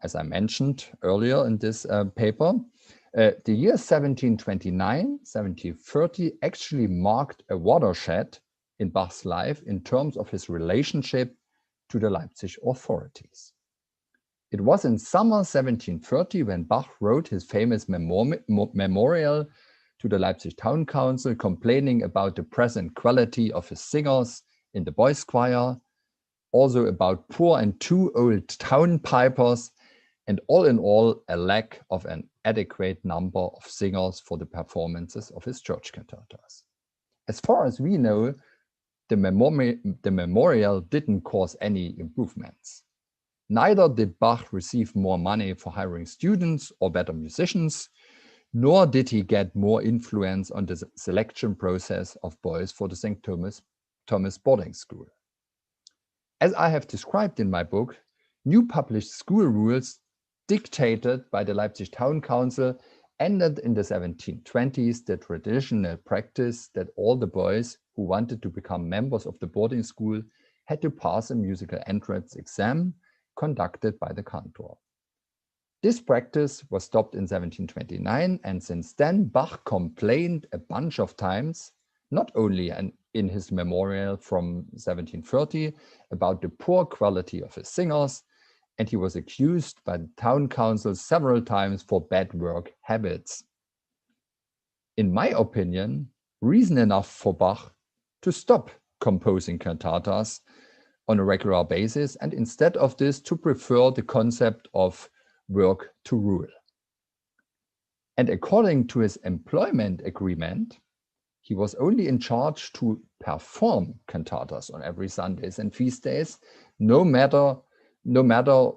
as I mentioned earlier in this paper, the year 1729, 1730 actually marked a watershed in Bach's life in terms of his relationship to the Leipzig authorities. It was in summer 1730 when Bach wrote his famous memorial to the Leipzig Town Council, complaining about the present quality of his singers in the boys' choir, also about poor and too old town pipers, and all in all, a lack of an adequate number of singers for the performances of his church cantatas. As far as we know, the memorial didn't cause any improvements. Neither did Bach receive more money for hiring students or better musicians, nor did he get more influence on the selection process of boys for the St. Thomas boarding school. As I have described in my book, new published school rules dictated by the Leipzig Town Council ended in the 1720s the traditional practice that all the boys who wanted to become members of the boarding school had to pass a musical entrance exam conducted by the cantor. This practice was stopped in 1729, and since then Bach complained a bunch of times, not only in his memorial from 1730, about the poor quality of his singers, and he was accused by the town council several times for bad work habits. In my opinion, reason enough for Bach to stop composing cantatas on a regular basis, and instead of this to prefer the concept of work to rule. And according to his employment agreement, he was only in charge to perform cantatas on every Sundays and feast days, no matter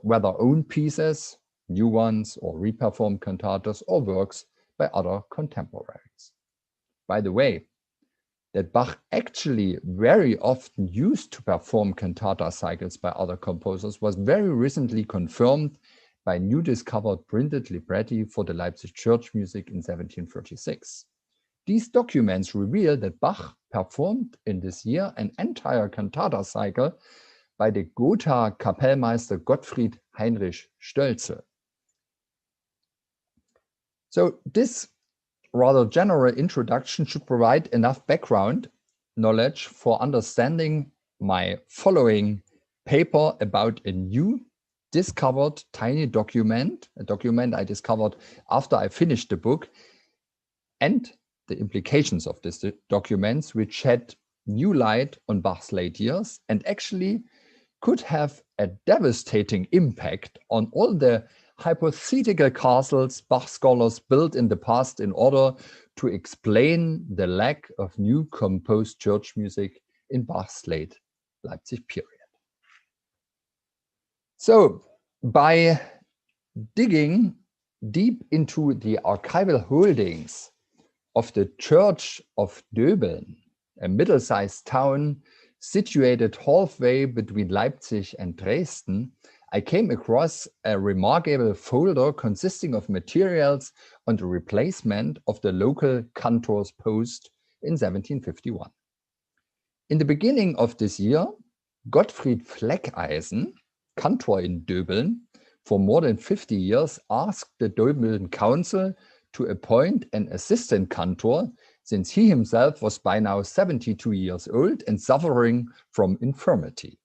whether own pieces, new ones, or reperformed cantatas or works by other contemporaries. By the way, that Bach actually very often used to perform cantata cycles by other composers was very recently confirmed by new discovered printed libretti for the Leipzig church music in 1736. These documents reveal that Bach performed in this year an entire cantata cycle by the Gotha Kapellmeister Gottfried Heinrich Stölzel. So this rather general introduction should provide enough background knowledge for understanding my following paper about a new discovered tiny document, a document I discovered after I finished the book, and the implications of this documents, which shed new light on Bach's late years and actually could have a devastating impact on all the hypothetical castles Bach scholars built in the past in order to explain the lack of new composed church music in Bach's late Leipzig period. So, by digging deep into the archival holdings of the Church of Döbeln, a middle-sized town situated halfway between Leipzig and Dresden, I came across a remarkable folder consisting of materials on the replacement of the local cantor's post in 1751. In the beginning of this year, Gottfried Fleckeisen, cantor in Döbeln, for more than 50 years asked the Döbeln Council to appoint an assistant cantor, since he himself was by now 72 years old and suffering from infirmity.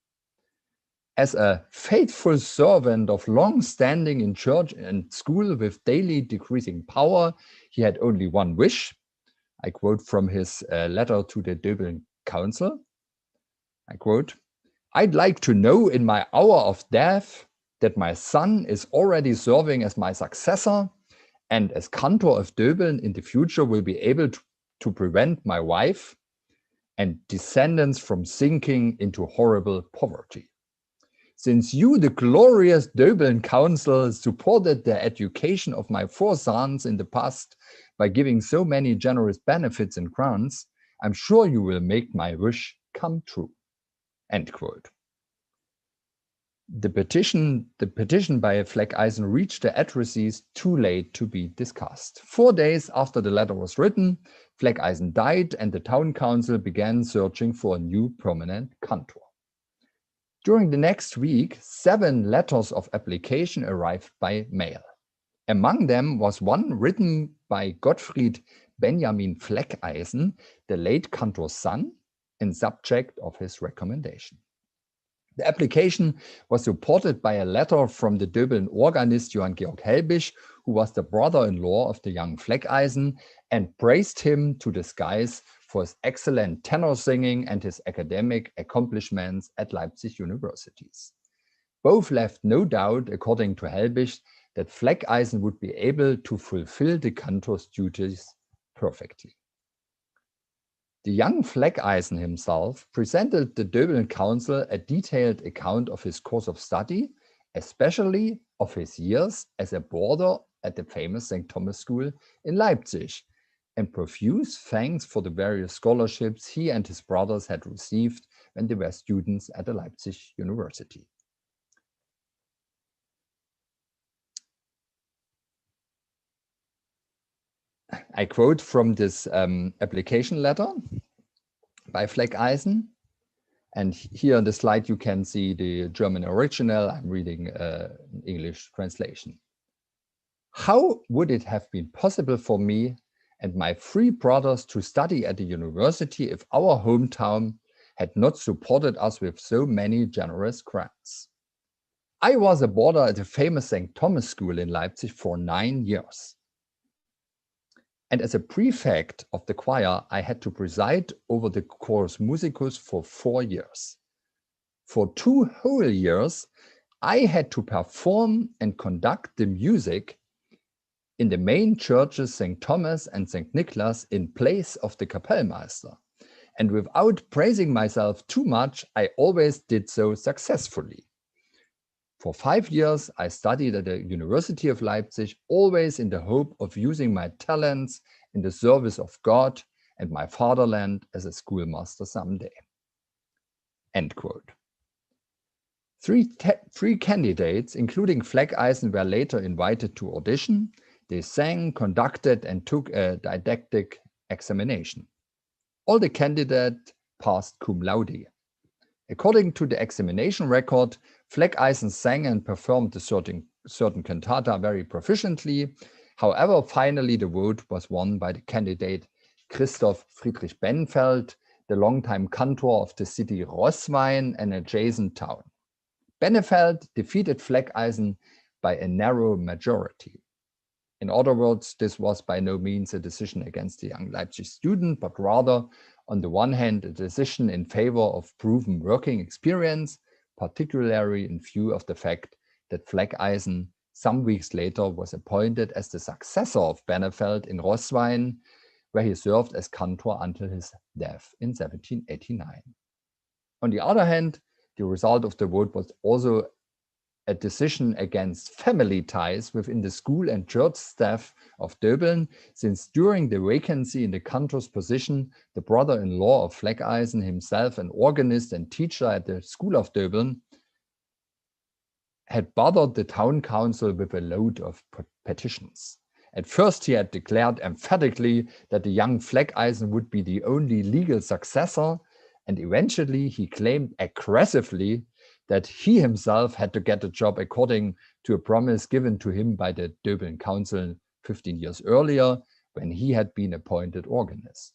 As a faithful servant of long standing in church and school with daily decreasing power, he had only one wish. I quote from his letter to the Döbeln Council. I quote, "I'd like to know in my hour of death that my son is already serving as my successor, and as cantor of Döbeln in the future will be able to prevent my wife and descendants from sinking into horrible poverty. Since you, the glorious Döbeln Council, supported the education of my 4 sons in the past by giving so many generous benefits and grants, I'm sure you will make my wish come true." End quote. The petition by Fleckeisen reached the addressees too late to be discussed. 4 days after the letter was written, Fleckeisen died and the town council began searching for a new permanent cantor. During the next week, 7 letters of application arrived by mail. Among them was one written by Gottfried Benjamin Fleckeisen, the late cantor's son, and subject of his recommendation. The application was supported by a letter from the Döbeln organist Johann Georg Helbig, who was the brother-in-law of the young Fleckeisen, and praised him to the skies for his excellent tenor singing and his academic accomplishments at Leipzig universities. Both left no doubt, according to Helbig, that Fleckeisen would be able to fulfill the cantor's duties perfectly. The young Fleckeisen himself presented the Döbeln Council a detailed account of his course of study, especially of his years as a boarder at the famous St. Thomas School in Leipzig, and profuse thanks for the various scholarships he and his brothers had received when they were students at the Leipzig University. I quote from this application letter by Fleckeisen. And here on the slide, you can see the German original. I'm reading English translation. How would it have been possible for me and my 3 brothers to study at the university if our hometown had not supported us with so many generous grants? I was a boarder at the famous St. Thomas School in Leipzig for 9 years. And as a prefect of the choir, I had to preside over the chorus musicus for 4 years. For 2 whole years, I had to perform and conduct the music in the main churches St. Thomas and St. Nicholas in place of the Kapellmeister. And without praising myself too much, I always did so successfully. For 5 years, I studied at the University of Leipzig, always in the hope of using my talents in the service of God and my fatherland as a schoolmaster someday. End quote. Three candidates, including Fleckeisen, were later invited to audition. They sang, conducted, and took a didactic examination. All the candidates passed cum laude. According to the examination record, Fleckeisen sang and performed a certain cantata very proficiently. However, finally the vote was won by the candidate Christoph Friedrich Benfeld, the longtime cantor of the city Roßwein, an adjacent town. Benfeld defeated Fleckeisen by a narrow majority. In other words, this was by no means a decision against the young Leipzig student, but rather, on the one hand, a decision in favor of proven working experience, particularly in view of the fact that Fleckeisen some weeks later was appointed as the successor of Benfeld in Roßwein, where he served as cantor until his death in 1789. On the other hand, the result of the vote was also a decision against family ties within the school and church staff of Döbeln, since during the vacancy in the cantor's position, the brother-in-law of Fleckeisen, himself an organist and teacher at the school of Döbeln, had bothered the town council with a load of petitions. At first, he had declared emphatically that the young Fleckeisen would be the only legal successor, and eventually he claimed aggressively that he himself had to get a job according to a promise given to him by the Döbeln Council 15 years earlier, when he had been appointed organist.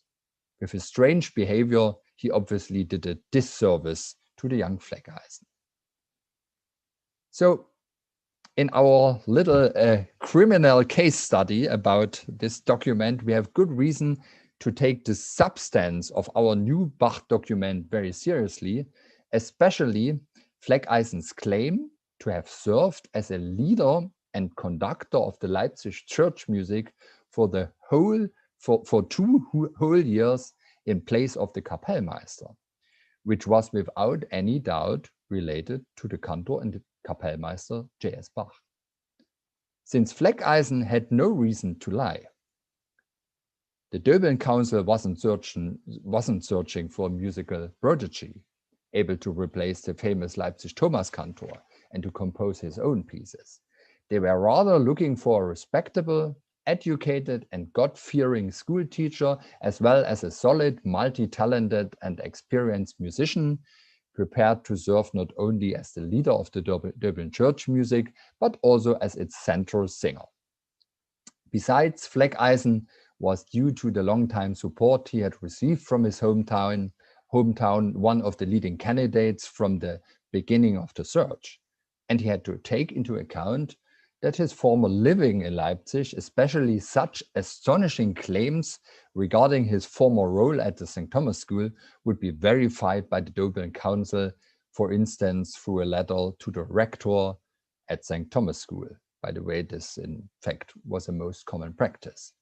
With his strange behavior, he obviously did a disservice to the young Fleckeisen. So, in our little criminal case study about this document, we have good reason to take the substance of our new Bach document very seriously, especially Fleckeisen's claim to have served as a leader and conductor of the Leipzig church music for 2 whole years in place of the Kapellmeister, which was without any doubt related to the cantor and the Kapellmeister J.S. Bach. Since Fleckeisen had no reason to lie, the Döbeln Council wasn't searching for a musical prodigy, able to replace the famous Leipzig Thomas cantor and to compose his own pieces. They were rather looking for a respectable, educated, and God-fearing school teacher, as well as a solid, multi-talented and experienced musician prepared to serve not only as the leader of the Dublin church music, but also as its central singer. Besides, Fleckeisen was, due to the long-time support he had received from his hometown, one of the leading candidates from the beginning of the search. And he had to take into account that his former living in Leipzig, especially such astonishing claims regarding his former role at the St. Thomas School, would be verified by the Dublin Council, for instance, through a letter to the rector at St. Thomas School. By the way, this in fact was a most common practice.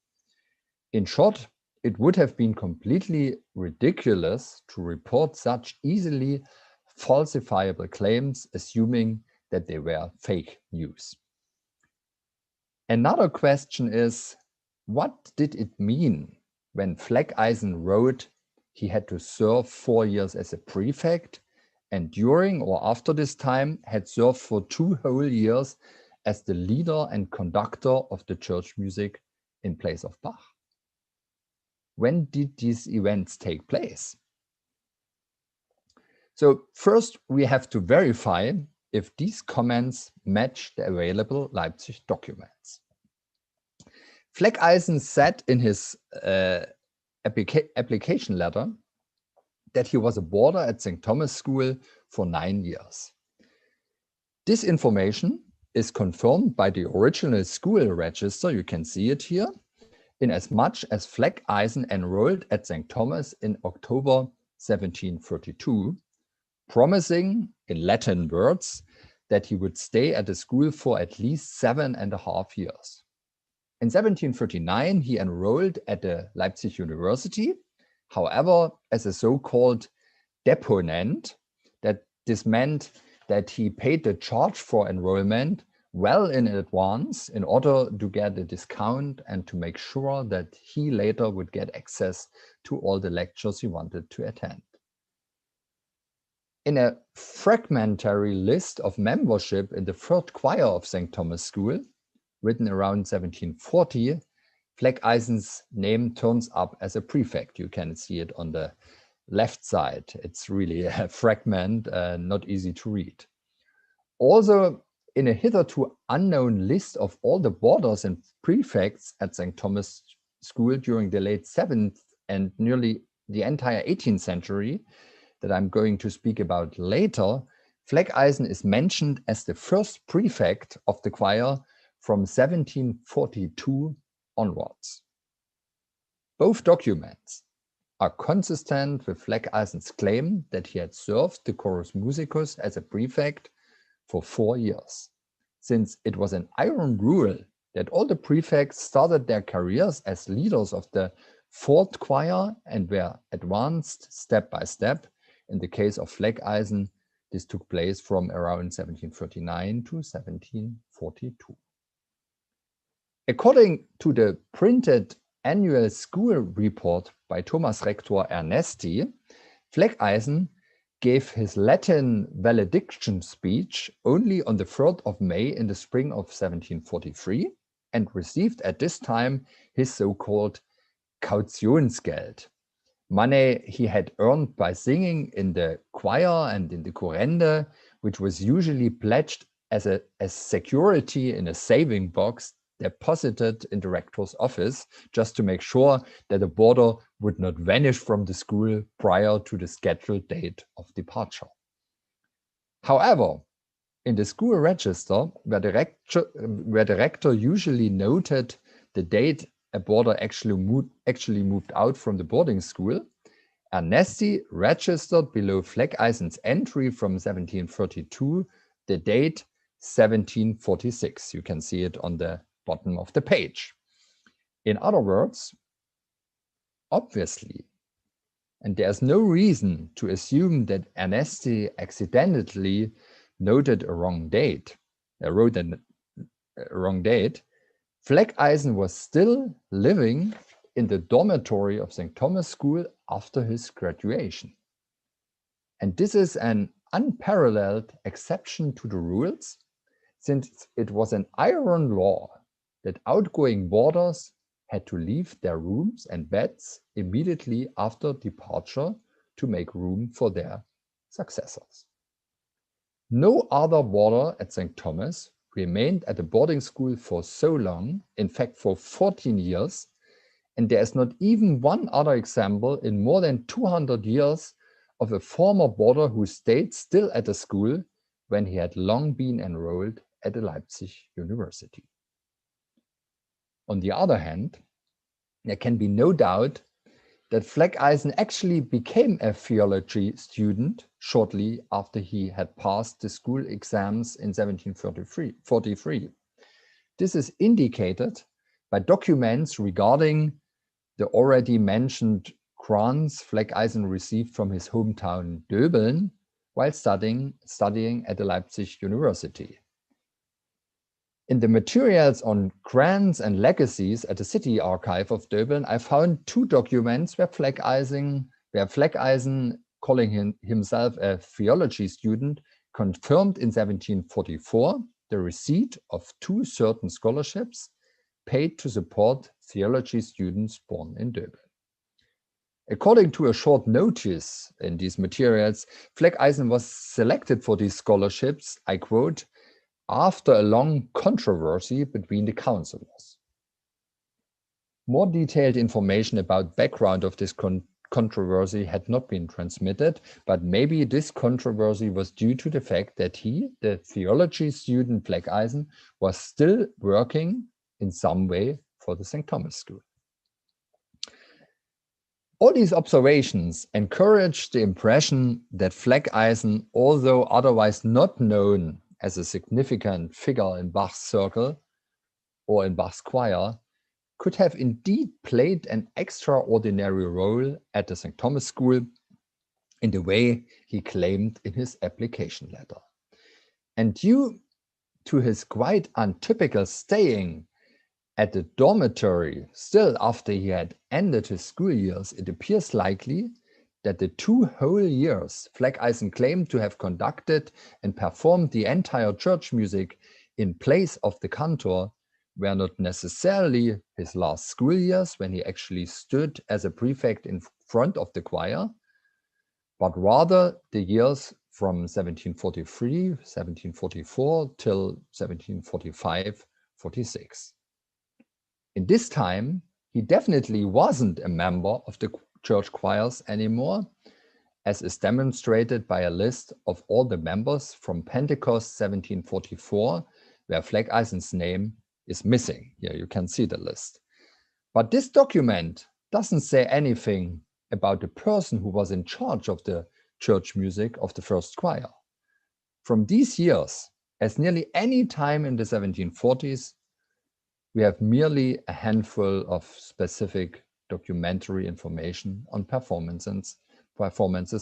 In short, it would have been completely ridiculous to report such easily falsifiable claims, assuming that they were fake news. Another question is, what did it mean when Fleckeisen wrote he had to serve 4 years as a prefect, and during or after this time had served for 2 whole years as the leader and conductor of the church music in place of Bach? When did these events take place? So first, we have to verify if these comments match the available Leipzig documents. Fleckeisen said in his application letter that he was a boarder at St. Thomas School for 9 years. This information is confirmed by the original school register, you can see it here, in as much as Fleckeisen enrolled at St. Thomas in October 1732, promising in Latin words that he would stay at the school for at least 7.5 years. In 1739, he enrolled at the Leipzig University, however, as a so-called deponent. That this meant that he paid the charge for enrollment well in advance in order to get a discount and to make sure that he later would get access to all the lectures he wanted to attend. In a fragmentary list of membership in the third choir of St. Thomas School, written around 1740, Fleckeisen's name turns up as a prefect. You can see it on the left side. It's really a fragment, not easy to read. Also, in a hitherto unknown list of all the boarders and prefects at St. Thomas School during the late 7th and nearly the entire 18th century, that I'm going to speak about later, Fleckeisen is mentioned as the first prefect of the choir from 1742 onwards. Both documents are consistent with Fleckeisen's claim that he had served the chorus musicus as a prefect for 4 years, since it was an iron rule that all the prefects started their careers as leaders of the fourth choir and were advanced step by step. In the case of Fleckeisen, this took place from around 1739 to 1742. According to the printed annual school report by Thomas Rector Ernesti, Fleckeisen gave his Latin valediction speech only on the 3rd of May in the spring of 1743 and received at this time his so-called Kautionsgeld, money he had earned by singing in the choir and in the Chorende, which was usually pledged as security in a saving box deposited in the rector's office, just to make sure that the boarder would not vanish from the school prior to the scheduled date of departure. However, in the school register, where the rector usually noted the date a boarder actually moved out from the boarding school, Ernesti registered below Fleckeisen's entry from 1732 the date 1746. You can see it on the bottom of the page. In other words, obviously, and there's no reason to assume that Ernesti accidentally noted a wrong date, wrote a wrong date, Fleckeisen was still living in the dormitory of St. Thomas School after his graduation. And this is an unparalleled exception to the rules, since it was an iron law that outgoing boarders had to leave their rooms and beds immediately after departure to make room for their successors. No other warder at St. Thomas remained at a boarding school for so long, in fact for 14 years, and there is not even one other example in more than 200 years of a former boarder who stayed still at the school when he had long been enrolled at the Leipzig University. On the other hand, there can be no doubt that Fleckeisen actually became a theology student shortly after he had passed the school exams in 1743. This is indicated by documents regarding the already mentioned grants Fleckeisen received from his hometown Döbeln while studying at the Leipzig University. In the materials on grants and legacies at the City Archive of Döbeln, I found two documents where Fleckeisen, calling himself a theology student, confirmed in 1744 the receipt of 2 certain scholarships paid to support theology students born in Döbeln. According to a short notice in these materials, Fleckeisen was selected for these scholarships, I quote, after a long controversy between the councillors. More detailed information about background of this controversy had not been transmitted, but maybe this controversy was due to the fact that he, the theology student Fleckeisen, was still working in some way for the St. Thomas School. All these observations encouraged the impression that Fleckeisen, although otherwise not known as a significant figure in Bach's circle or in Bach's choir, could have indeed played an extraordinary role at the St. Thomas School in the way he claimed in his application letter. And due to his quite untypical staying at the dormitory still after he had ended his school years, it appears likely that the 2 whole years Fleckeisen claimed to have conducted and performed the entire church music in place of the cantor were not necessarily his last school years when he actually stood as a prefect in front of the choir, but rather the years from 1743, 1744 till 1745-46. In this time, he definitely wasn't a member of the church choirs anymore, as is demonstrated by a list of all the members from Pentecost 1744, where Fleckeisen's name is missing. Here you can see the list. But this document doesn't say anything about the person who was in charge of the church music of the first choir. From these years, as nearly any time in the 1740s, we have merely a handful of specific documentary information on performances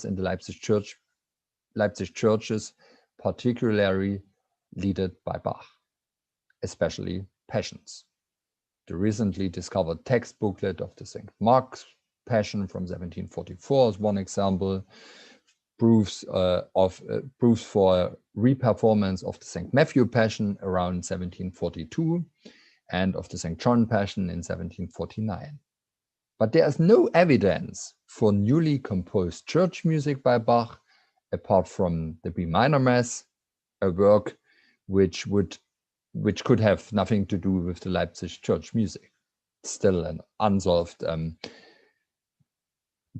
in the Leipzig churches, particularly led by Bach, especially Passions. The recently discovered text booklet of the St. Mark's Passion from 1744 is one example. Proofs for a reperformance of the St. Matthew Passion around 1742 and of the St. John Passion in 1749. But there is no evidence for newly composed church music by Bach, apart from the B minor Mass, a work which could have nothing to do with the Leipzig church music. Still an unsolved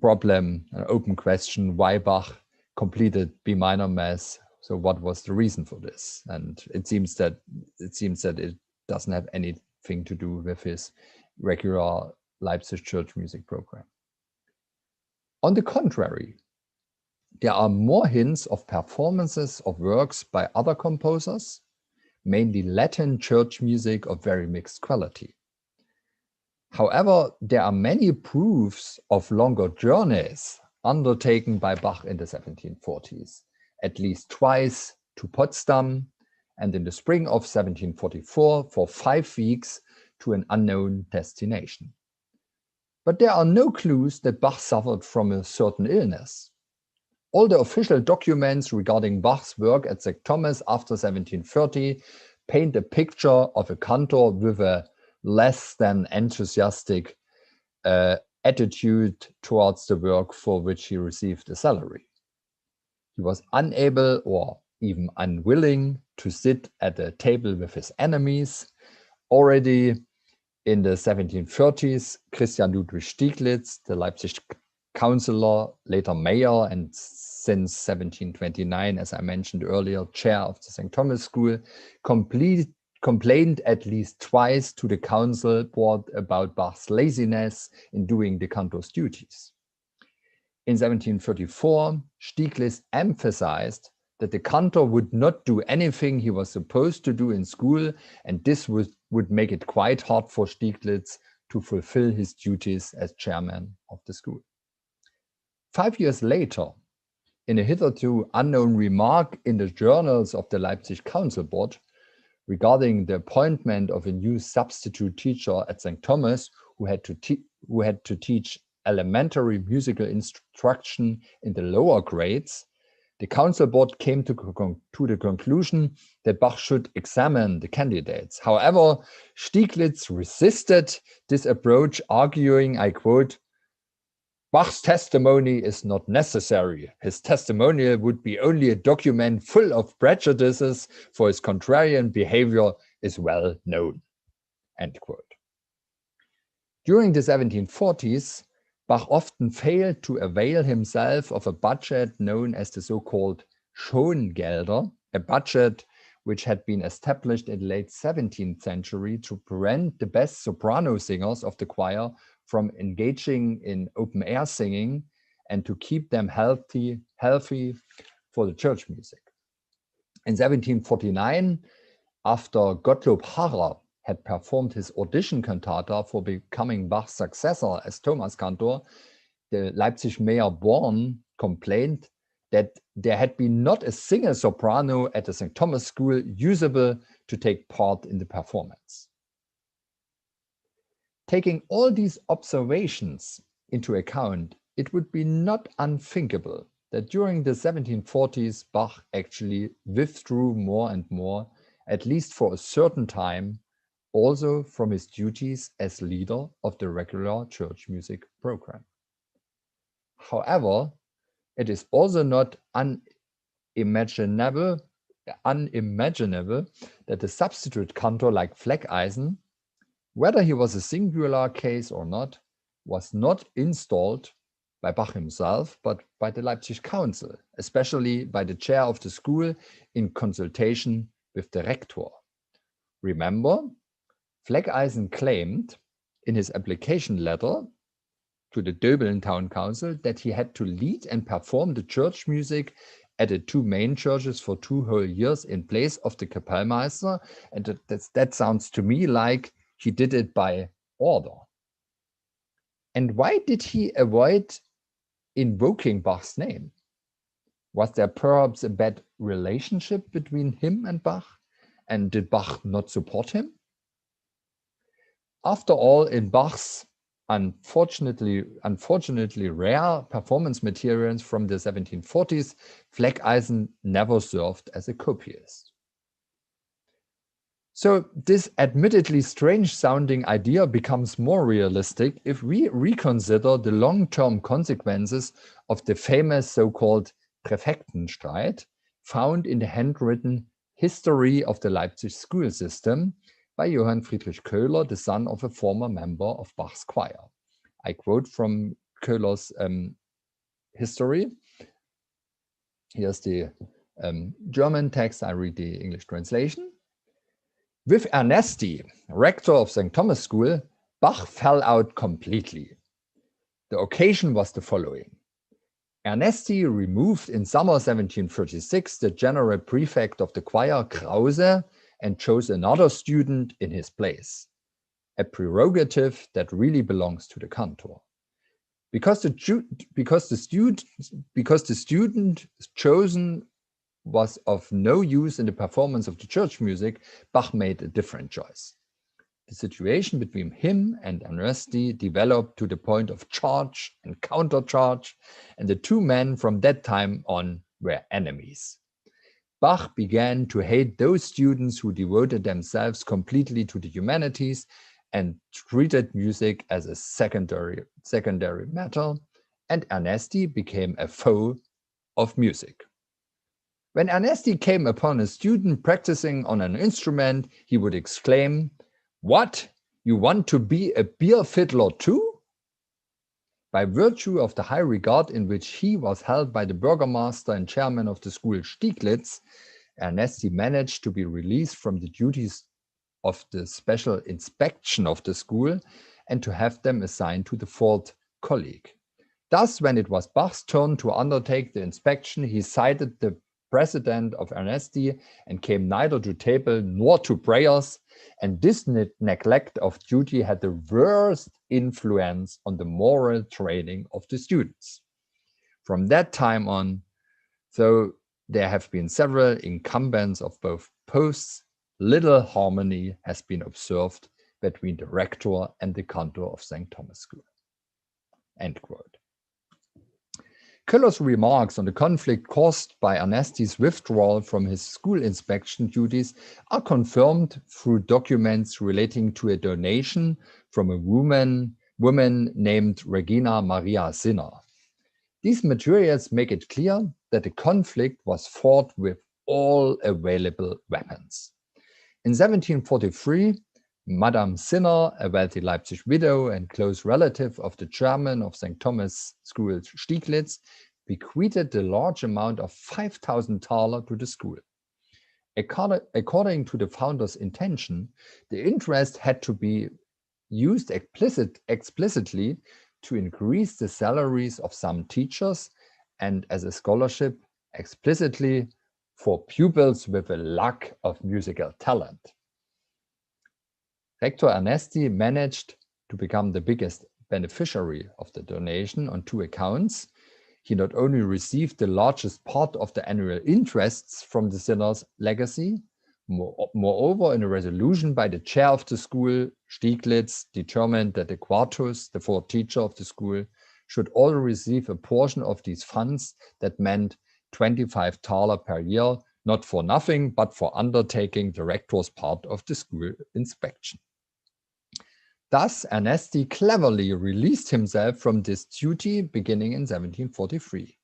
problem, an open question, why Bach completed B minor Mass. So what was the reason for this? And it seems that it doesn't have anything to do with his regular Leipzig church music program. On the contrary, there are more hints of performances of works by other composers, mainly Latin church music of very mixed quality. However, there are many proofs of longer journeys undertaken by Bach in the 1740s, at least twice to Potsdam, and in the spring of 1744 for 5 weeks to an unknown destination. But there are no clues that Bach suffered from a certain illness. All the official documents regarding Bach's work at St. Thomas after 1730 paint a picture of a cantor with a less than enthusiastic attitude towards the work for which he received a salary. He was unable or even unwilling to sit at a table with his enemies. Already in the 1730s, Christian Ludwig Stieglitz, the Leipzig councillor, later mayor, and since 1729, as I mentioned earlier, chair of the St. Thomas School, complained at least twice to the council board about Bach's laziness in doing the cantor's duties. In 1734, Stieglitz emphasized that the cantor would not do anything he was supposed to do in school, and this would make it quite hard for Stieglitz to fulfill his duties as chairman of the school. 5 years later, in a hitherto unknown remark in the journals of the Leipzig Council Board regarding the appointment of a new substitute teacher at St. Thomas who had to teach elementary musical instruction in the lower grades, the council board came to the conclusion that Bach should examine the candidates. However, Stieglitz resisted this approach, arguing, I quote, "Bach's testimony is not necessary. His testimonial would be only a document full of prejudices, for his contrarian behavior is well known." End quote. During the 1740s, Bach often failed to avail himself of a budget known as the so-called Schongelder, a budget which had been established in the late 17th century to prevent the best soprano singers of the choir from engaging in open-air singing and to keep them healthy for the church music. In 1749, after Gottlob Harrer had performed his audition cantata for becoming Bach's successor as Thomas cantor, the Leipzig mayor Born complained that there had been not a single soprano at the St. Thomas School usable to take part in the performance. Taking all these observations into account, it would be not unthinkable that during the 1740s, Bach actually withdrew more and more, at least for a certain time, also from his duties as leader of the regular church music program. However, it is also not unimaginable that a substitute cantor like Fleckeisen, whether he was a singular case or not, was not installed by Bach himself, but by the Leipzig Council, especially by the chair of the school in consultation with the rector. Remember, Fleckeisen claimed in his application letter to the Döbeln Town Council that he had to lead and perform the church music at the two main churches for 2 whole years in place of the Kapellmeister, and that sounds to me like he did it by order. And why did he avoid invoking Bach's name? Was there perhaps a bad relationship between him and Bach? And did Bach not support him? After all, in Bach's unfortunately rare performance materials from the 1740s, Fleckeisen never served as a copyist. So this admittedly strange-sounding idea becomes more realistic if we reconsider the long-term consequences of the famous so-called Präfektenstreit found in the handwritten History of the Leipzig School System by Johann Friedrich Köhler, the son of a former member of Bach's choir. I quote from Köhler's history. Here's the German text. I read the English translation. With Ernesti, rector of St. Thomas School, Bach fell out completely. The occasion was the following. Ernesti removed in summer 1736 the general prefect of the choir, Krause, and chose another student in his place, a prerogative that really belongs to the cantor. Because the student chosen was of no use in the performance of the church music, Bach made a different choice. The situation between him and Ernesti developed to the point of charge and countercharge, and the two men from that time on were enemies. Bach began to hate those students who devoted themselves completely to the humanities and treated music as a secondary matter, and Ernesti became a foe of music. When Ernesti came upon a student practicing on an instrument, he would exclaim, "What? You want to be a beer fiddler too?" By virtue of the high regard in which he was held by the burgomaster and chairman of the school Stieglitz, Ernesti managed to be released from the duties of the special inspection of the school and to have them assigned to the fourth colleague. Thus, when it was Bach's turn to undertake the inspection, he cited the president of Ernesti and came neither to table nor to prayers, and this neglect of duty had the worst influence on the moral training of the students. From that time on, though there have been several incumbents of both posts, little harmony has been observed between the rector and the cantor of St. Thomas School. End quote. Küller's remarks on the conflict caused by Ernesti's withdrawal from his school inspection duties are confirmed through documents relating to a donation from a woman named Regina Maria Sinner. These materials make it clear that the conflict was fought with all available weapons. In 1743, Madame Sinner, a wealthy Leipzig widow and close relative of the chairman of St. Thomas School Stieglitz, bequeathed a large amount of 5,000 thaler to the school. According to the founder's intention, the interest had to be used explicitly to increase the salaries of some teachers and as a scholarship explicitly for pupils with a lack of musical talent. Rector Ernesti managed to become the biggest beneficiary of the donation on two accounts. He not only received the largest part of the annual interests from the Sinner's legacy, moreover, in a resolution by the chair of the school, Stieglitz determined that the quartus, the fourth teacher of the school, should all receive a portion of these funds. That meant 25 thaler per year, not for nothing, but for undertaking the rector's part of the school inspection. Thus, Ernesti cleverly released himself from this duty beginning in 1743.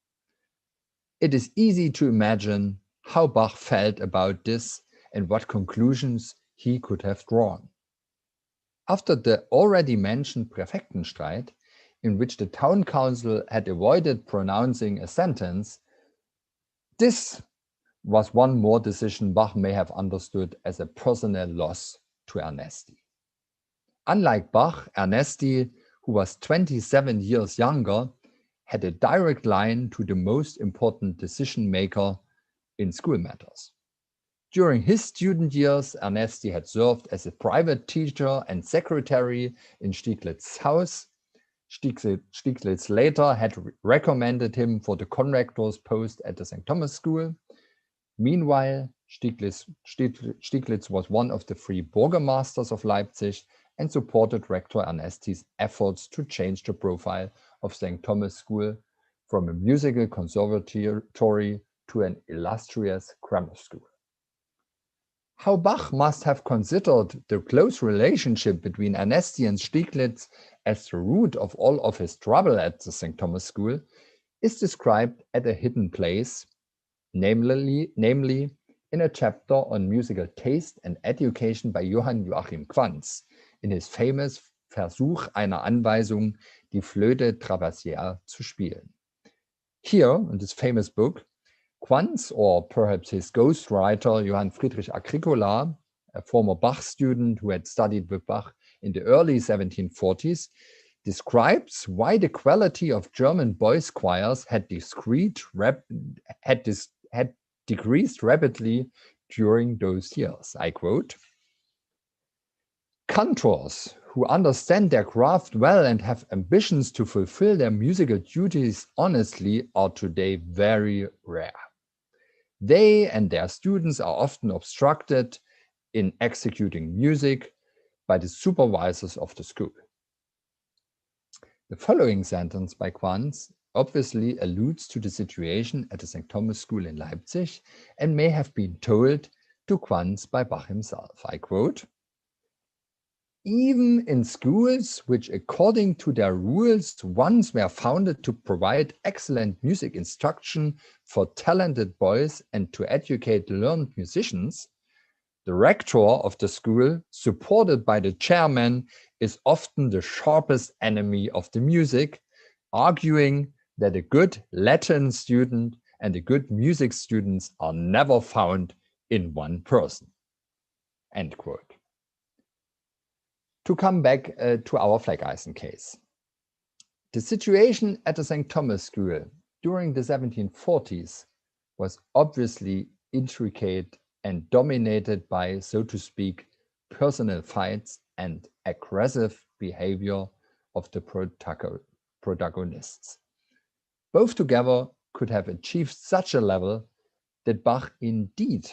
It is easy to imagine how Bach felt about this and what conclusions he could have drawn. After the already mentioned Präfektenstreit, in which the town council had avoided pronouncing a sentence, this was one more decision Bach may have understood as a personal loss to Ernesti. Unlike Bach, Ernesti, who was 27 years younger, had a direct line to the most important decision maker in school matters. During his student years, Ernesti had served as a private teacher and secretary in Stieglitz's house. Stieglitz later had recommended him for the conrector's post at the St. Thomas School. Meanwhile, Stieglitz was one of the three burgomasters of Leipzig and supported Rector Ernesti's efforts to change the profile of St. Thomas School from a musical conservatory to an illustrious grammar school. How Bach must have considered the close relationship between Ernesti and Stieglitz as the root of all of his trouble at the St. Thomas School is described at a hidden place, namely in a chapter on musical taste and education by Johann Joachim Quanz in his famous Versuch einer Anweisung, die Flöte traversière zu spielen. Here, in this famous book, Quanz, or perhaps his ghostwriter Johann Friedrich Agricola, a former Bach student who had studied with Bach in the early 1740s, describes why the quality of German boys' choirs had decreased rapidly during those years. I quote, "Cantors who understand their craft well and have ambitions to fulfill their musical duties honestly are today very rare. They and their students are often obstructed in executing music by the supervisors of the school." The following sentence by Quanz obviously alludes to the situation at the St. Thomas School in Leipzig and may have been told to Quanz by Bach himself. I quote, even in schools which, according to their rules, once were founded to provide excellent music instruction for talented boys and to educate learned musicians, the rector of the school, supported by the chairman, is often the sharpest enemy of the music, arguing that a good Latin student and a good music students are never found in one person. End quote. To come back to our Fleckeisen case. The situation at the St. Thomas School during the 1740s was obviously intricate and dominated by, so to speak, personal fights and aggressive behavior of the protagonists. Both together could have achieved such a level that Bach indeed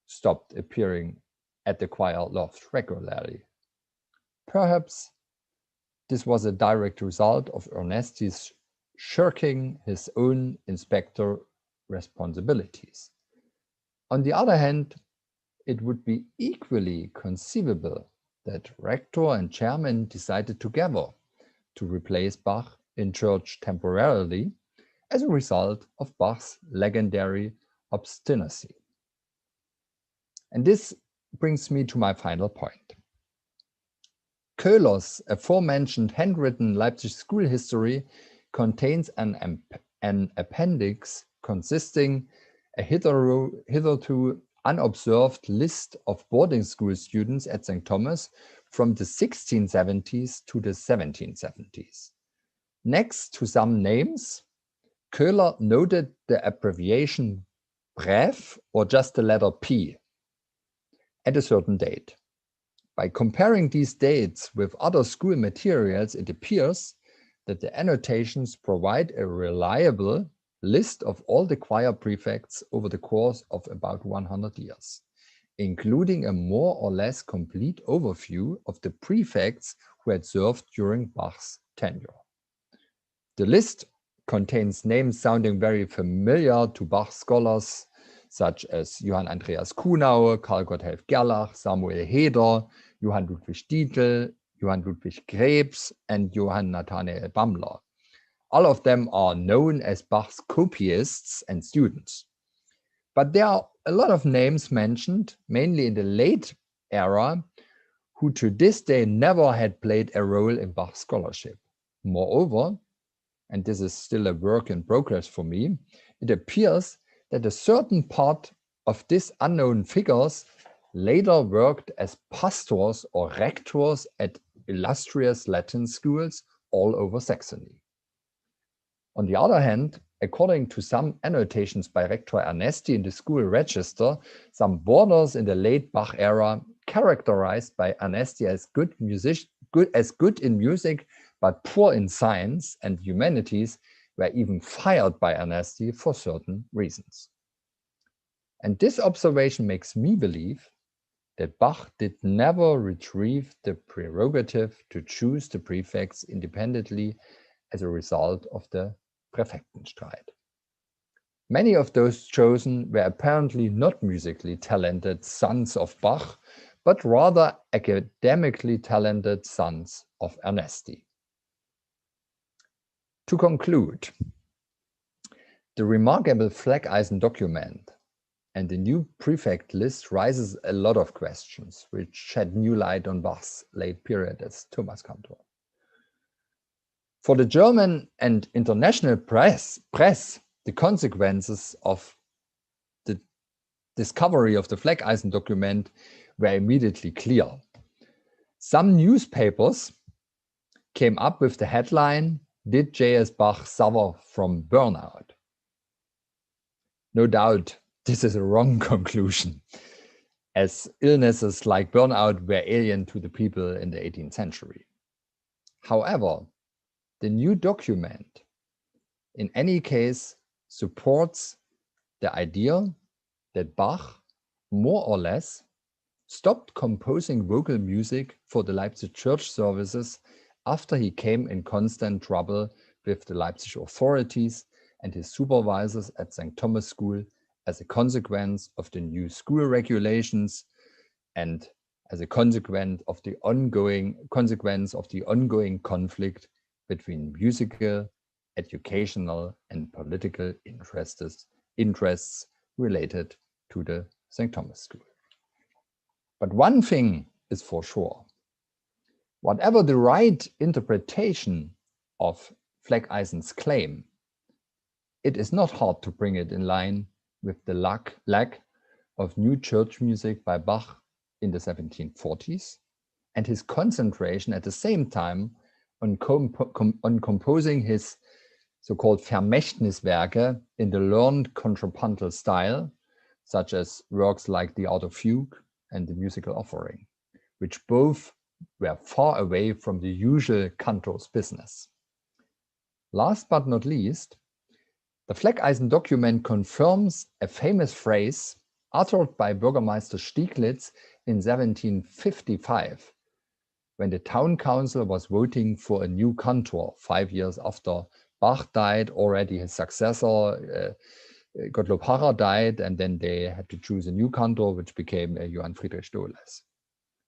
stopped appearing at the choir loft regularly. Perhaps this was a direct result of Ernesti's shirking his own inspector responsibilities. On the other hand, it would be equally conceivable that rector and chairman decided together to replace Bach in church temporarily as a result of Bach's legendary obstinacy. And this brings me to my final point. Köhler's aforementioned handwritten Leipzig school history contains an appendix consisting a hitherto unobserved list of boarding school students at St. Thomas from the 1670s to the 1770s. Next to some names, Köhler noted the abbreviation BREF, or just the letter P, at a certain date. By comparing these dates with other school materials, it appears that the annotations provide a reliable list of all the choir prefects over the course of about 100 years, including a more or less complete overview of the prefects who had served during Bach's tenure. The list contains names sounding very familiar to Bach scholars, such as Johann Andreas Kuhnau, Karl Gotthelf Gerlach, Samuel Heder, Johann Ludwig Dietl, Johann Ludwig Krebs, and Johann Nathanael Bammler. All of them are known as Bach's copyists and students. But there are a lot of names mentioned, mainly in the late era, who to this day never had played a role in Bach scholarship. Moreover, and this is still a work in progress for me, it appears that a certain part of these unknown figures later worked as pastors or rectors at illustrious Latin schools all over Saxony. On the other hand, according to some annotations by Rector Ernesti in the school register, some boarders in the late Bach era, characterized by Ernesti as good in music but poor in science and humanities, were even fired by Ernesti for certain reasons. And this observation makes me believe that Bach did never retrieve the prerogative to choose the prefects independently as a result of the Präfektenstreit. Many of those chosen were apparently not musically talented sons of Bach, but rather academically talented sons of Ernesti. To conclude, the remarkable Fleckeisen document and the new prefect list raises a lot of questions which shed new light on Bach's late period as Thomas cantor. For the German and international press, the consequences of the discovery of the Fleckeisen document were immediately clear. Some newspapers came up with the headline, "Did J.S. Bach suffer from burnout?" No doubt this is a wrong conclusion, as illnesses like burnout were alien to the people in the 18th century. However, the new document, in any case, supports the idea that Bach, more or less, stopped composing vocal music for the Leipzig church services after he came in constant trouble with the Leipzig authorities and his supervisors at St. Thomas School as a consequence of the new school regulations and as a consequence of the ongoing conflict between musical, educational, and political interests related to the St. Thomas School. But one thing is for sure: whatever the right interpretation of Fleckeisen's claim, it is not hard to bring it in line with the lack of new church music by Bach in the 1740s and his concentration at the same time on composing his so-called Vermächtniswerke in the learned contrapuntal style, such as works like the Outer Fugue and the Musical Offering, which both were far away from the usual cantor's business. Last but not least, the Fleckeisen document confirms a famous phrase uttered by Bürgermeister Stieglitz in 1755, when the town council was voting for a new cantor 5 years after Bach died. Already his successor, Gottlob Harrer, died, and then they had to choose a new cantor, which became Johann Friedrich Stohles.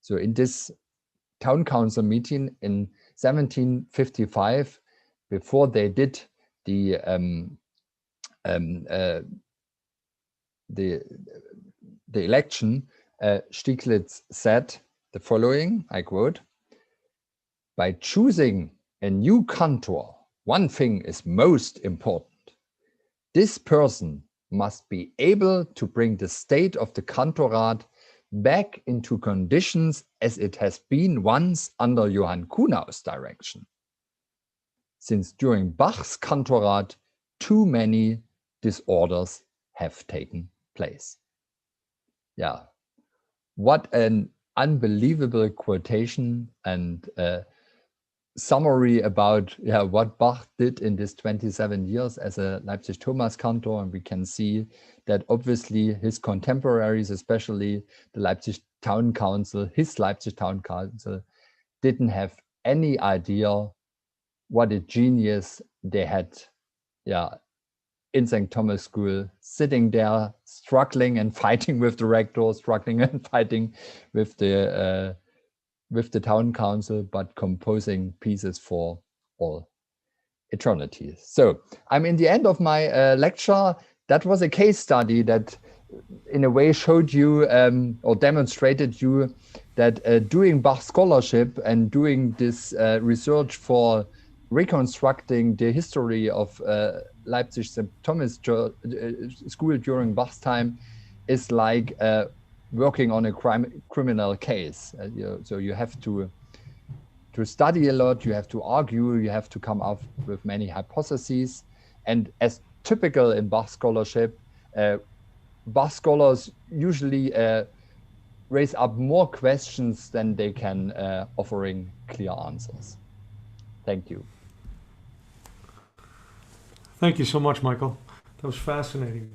So in this town council meeting in 1755, before they did the election, Stieglitz said the following, I quote: "By choosing a new cantor, one thing is most important. This person must be able to bring the state of the cantorat back into conditions as it has been once under Johann Kuhnau's direction, since during Bach's cantorat too many disorders have taken place." Yeah, what an unbelievable quotation and summary about what Bach did in this 27 years as a Leipzig Thomas cantor. And we can see that obviously his contemporaries, especially the Leipzig Town Council, his Leipzig Town Council, didn't have any idea what a genius they had in St. Thomas School, sitting there, struggling and fighting with the rector, struggling and fighting with the town council, but composing pieces for all eternity. So I'm in the end of my lecture. That was a case study that in a way showed you or demonstrated you that doing Bach scholarship and doing this research for reconstructing the history of Leipzig St. Thomas School during Bach's time is like working on a criminal case. So you have to study a lot, you have to argue, you have to come up with many hypotheses. And as typical in Bach scholarship, Bach scholars usually raise up more questions than they can offering clear answers. Thank you. Thank you so much, Michael. That was fascinating.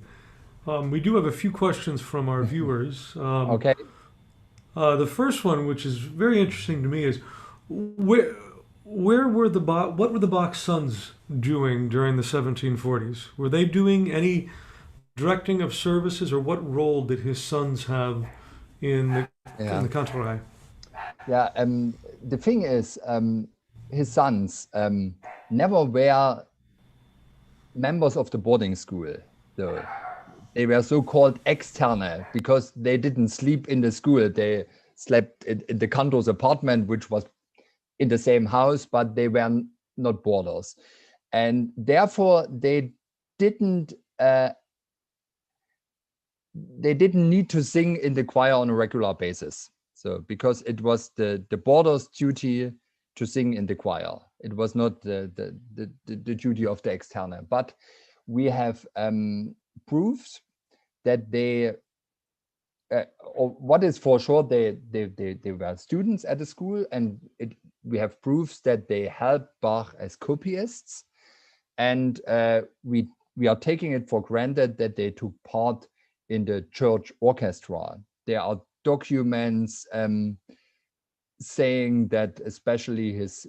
We do have a few questions from our viewers. Okay. The first one, which is very interesting to me, is where were what were the Bach sons doing during the 1740s? Were they doing any directing of services, or what role did his sons have in the cantorei? Yeah. The thing is, his sons never were members of the boarding school. So they were so-called externe because they didn't sleep in the school. They slept in the cantor's apartment, which was in the same house, but they were not boarders. And therefore, they didn't need to sing in the choir on a regular basis. So because it was the boarder's duty to sing in the choir. It was not the duty of the externe. But we have proofs that they, or what is for sure, they were students at the school, and we have proofs that they helped Bach as copyists, and we are taking it for granted that they took part in the church orchestra. There are documents saying that especially his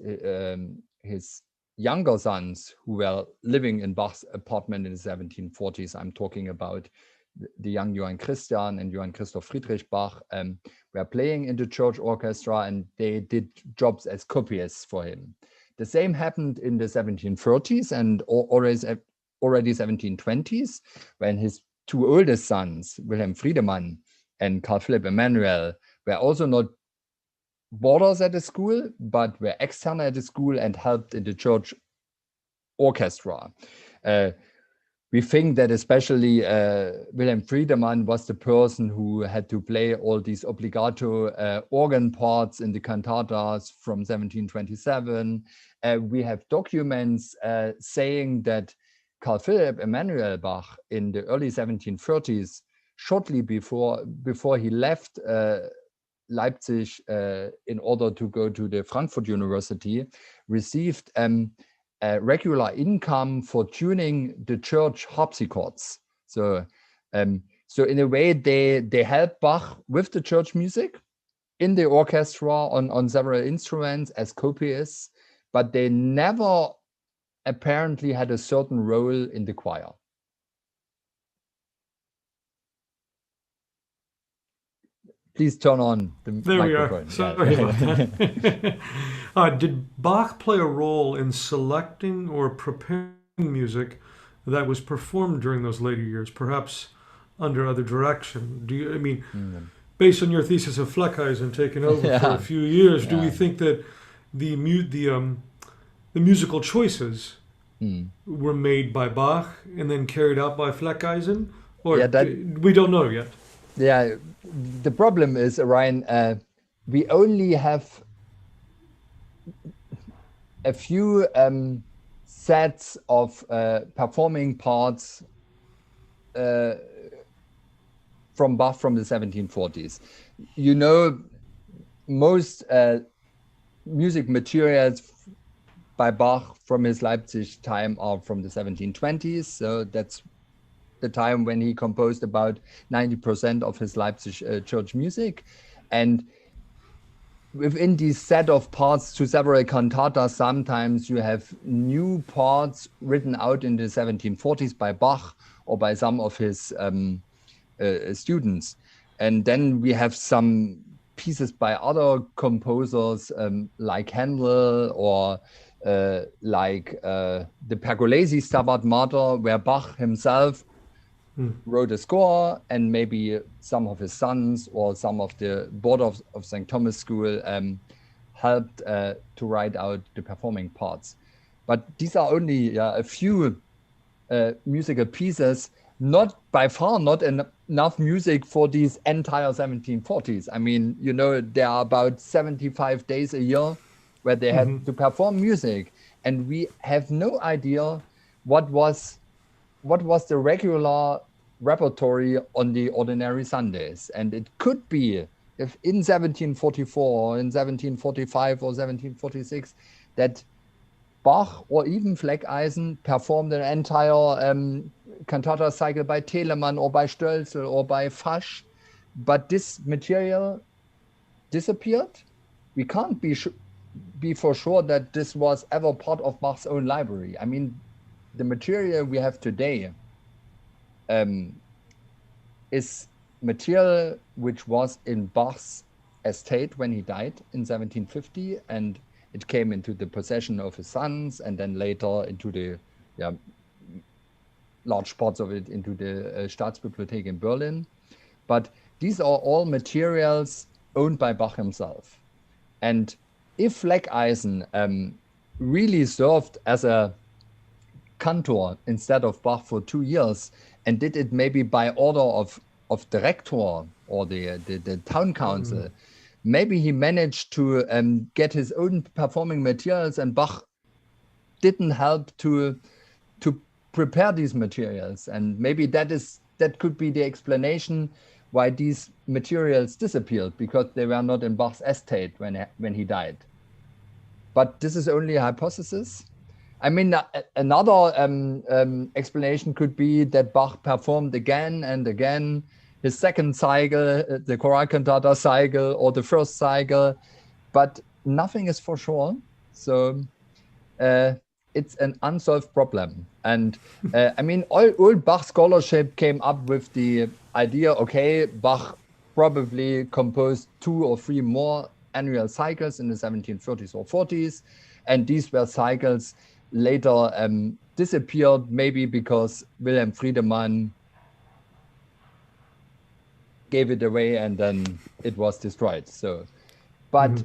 younger sons who were living in Bach's apartment in the 1740s, I'm talking about the young Johann Christian and Johann Christoph Friedrich Bach were playing in the church orchestra, and they did jobs as copyists for him. The same happened in the 1730s and already 1720s, when his two oldest sons, Wilhelm Friedemann and Carl Philipp Emmanuel, were also not boarders at the school, but were external at the school and helped in the church orchestra. We think that especially Wilhelm Friedemann was the person who had to play all these obbligato organ parts in the cantatas from 1727. We have documents saying that Carl Philipp Emanuel Bach in the early 1730s, shortly before he left Leipzig in order to go to the Frankfurt University, received a regular income for tuning the church harpsichords. So in a way, they helped Bach with the church music in the orchestra on several instruments as copyists, but they never apparently had a certain role in the choir. Please turn on the microphone. Sorry about that. Did Bach play a role in selecting or preparing music that was performed during those later years, perhaps under other direction? Based on your thesis of Fleckeisen taking over for a few years, do we think that the musical choices were made by Bach and then carried out by Fleckeisen? Or we don't know yet. Yeah, the problem is, Ryan, we only have a few sets of performing parts from Bach from the 1740s. You know, most music materials by Bach from his Leipzig time are from the 1720s, so that's the time when he composed about 90% of his Leipzig church music. And within this set of parts to several cantatas, sometimes you have new parts written out in the 1740s by Bach or by some of his students. And then we have some pieces by other composers like Handel or like the Pergolesi Stabat Mater, where Bach himself wrote a score, and maybe some of his sons or some of the board of St. Thomas School helped to write out the performing parts. But these are only a few musical pieces, not by far not enough music for these entire 1740s. I mean, you know, there are about 75 days a year where they had to perform music, and we have no idea what was the regular repertory on the ordinary Sundays. And it could be, if in 1744, in 1745 or 1746, that Bach or even Fleckeisen performed an entire cantata cycle by Telemann or by Stölzel or by Fasch, but this material disappeared. We can't be for sure that this was ever part of Bach's own library. I mean, the material we have today is material which was in Bach's estate when he died in 1750, and it came into the possession of his sons, and then later into the large parts of it into the Staatsbibliothek in Berlin. But these are all materials owned by Bach himself. And if Fleckeisen really served as a cantor instead of Bach for 2 years, and did it maybe by order of the rector or the town council, maybe he managed to get his own performing materials, and Bach didn't help to prepare these materials. And maybe that could be the explanation why these materials disappeared, because they were not in Bach's estate when he died. But this is only a hypothesis. I mean, another explanation could be that Bach performed again and again his second cycle, the choral cantata cycle, or the first cycle, but nothing is for sure. So it's an unsolved problem. And I mean, all Bach scholarship came up with the idea, okay, Bach probably composed 2 or 3 more annual cycles in the 1730s or 40s. And these were cycles later disappeared, maybe because Wilhelm Friedemann gave it away and then it was destroyed. So, but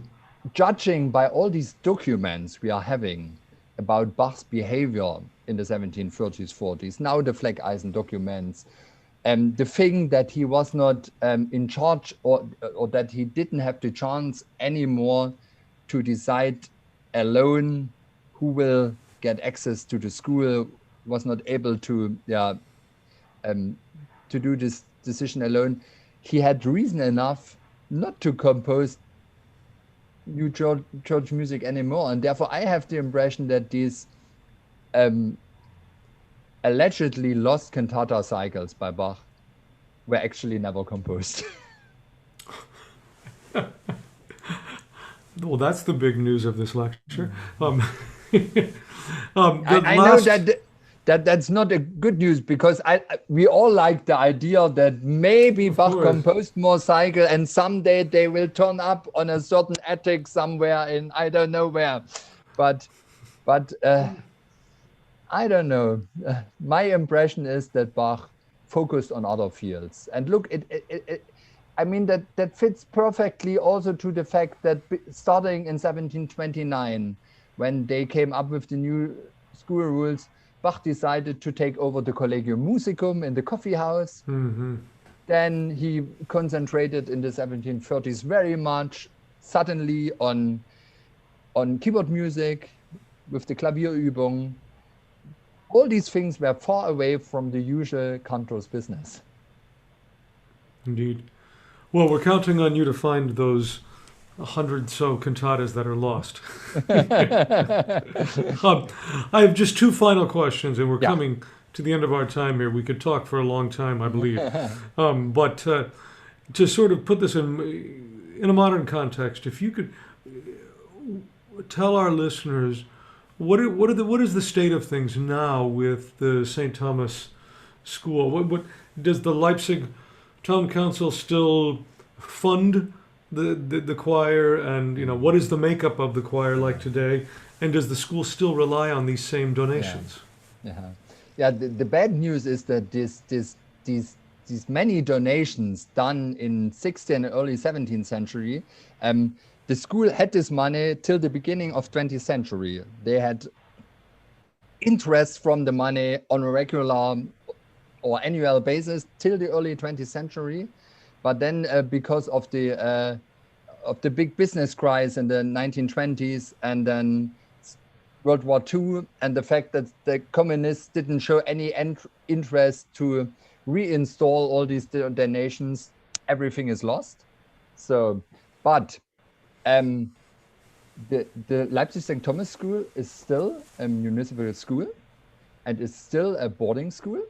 judging by all these documents we are having about Bach's behavior in the 1730s, 40s, now the Fleckeisen documents, the thing that he was not in charge or that he didn't have the chance anymore to decide alone who will get access to the school, was not able to do this decision alone. He had reason enough not to compose new church music anymore. And therefore I have the impression that these allegedly lost cantata cycles by Bach were actually never composed. Well, that's the big news of this lecture. I know that's not a good news, because we all like the idea that maybe Bach composed more cycle and someday they will turn up on a certain attic somewhere in I don't know where. But I don't know. My impression is that Bach focused on other fields. And look, I mean, that fits perfectly also to the fact that starting in 1729, when they came up with the new school rules, Bach decided to take over the Collegium Musicum in the coffee house. Then he concentrated in the 1730s very much suddenly on keyboard music with the Klavierübung. All these things were far away from the usual cantors business. Indeed. Well, we're counting on you to find those 100 so cantatas that are lost. I have just 2 final questions, and we're coming to the end of our time here. We could talk for a long time, I believe. But to sort of put this in a modern context, if you could tell our listeners what is the state of things now with the St. Thomas School? What does the Leipzig Town Council still fund the choir, and what is the makeup of the choir like today, and does the school still rely on these same donations? The bad news is that these many donations done in 16th and early 17th century, the school had this money till the beginning of 20th century. They had interest from the money on a regular or annual basis till the early 20th century. But then because of the big business crisis in the 1920s and then World War II, and the fact that the communists didn't show any interest to reinstall all these donations, everything is lost. So, but the Leipzig St. Thomas School is still a municipal school and is still a boarding school.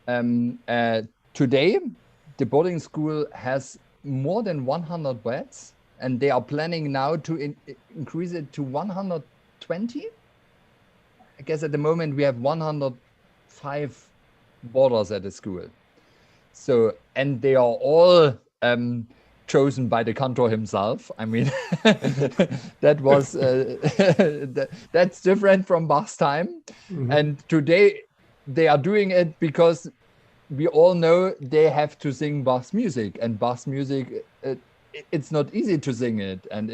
Today, the boarding school has more than 100 beds, and they are planning now to increase it to 120. I guess at the moment we have 105 boarders at the school. So, and they are all chosen by the cantor himself. I mean, that was that's different from Bach's time. And today they are doing it because we all know they have to sing Bach's music, and Bach's music, it's not easy to sing it, and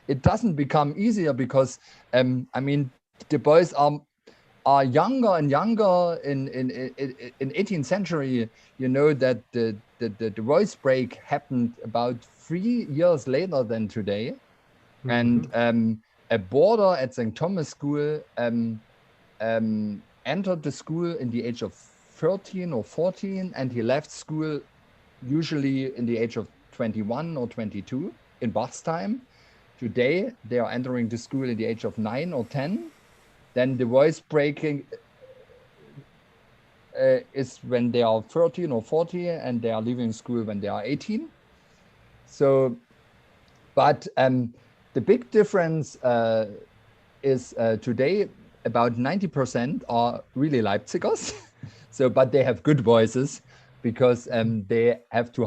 it doesn't become easier because I mean, the boys are younger and younger. In 18th century, you know that the voice break happened about 3 years later than today. And a boarder at St. Thomas School entered the school in the age of 13 or 14, and he left school usually in the age of 21 or 22 in Bach's time. Today, they are entering the school in the age of 9 or 10. Then the voice breaking is when they are 13 or 14, and they are leaving school when they are 18. So, but the big difference is today about 90% are really Leipzigers. So, but they have good voices because they have to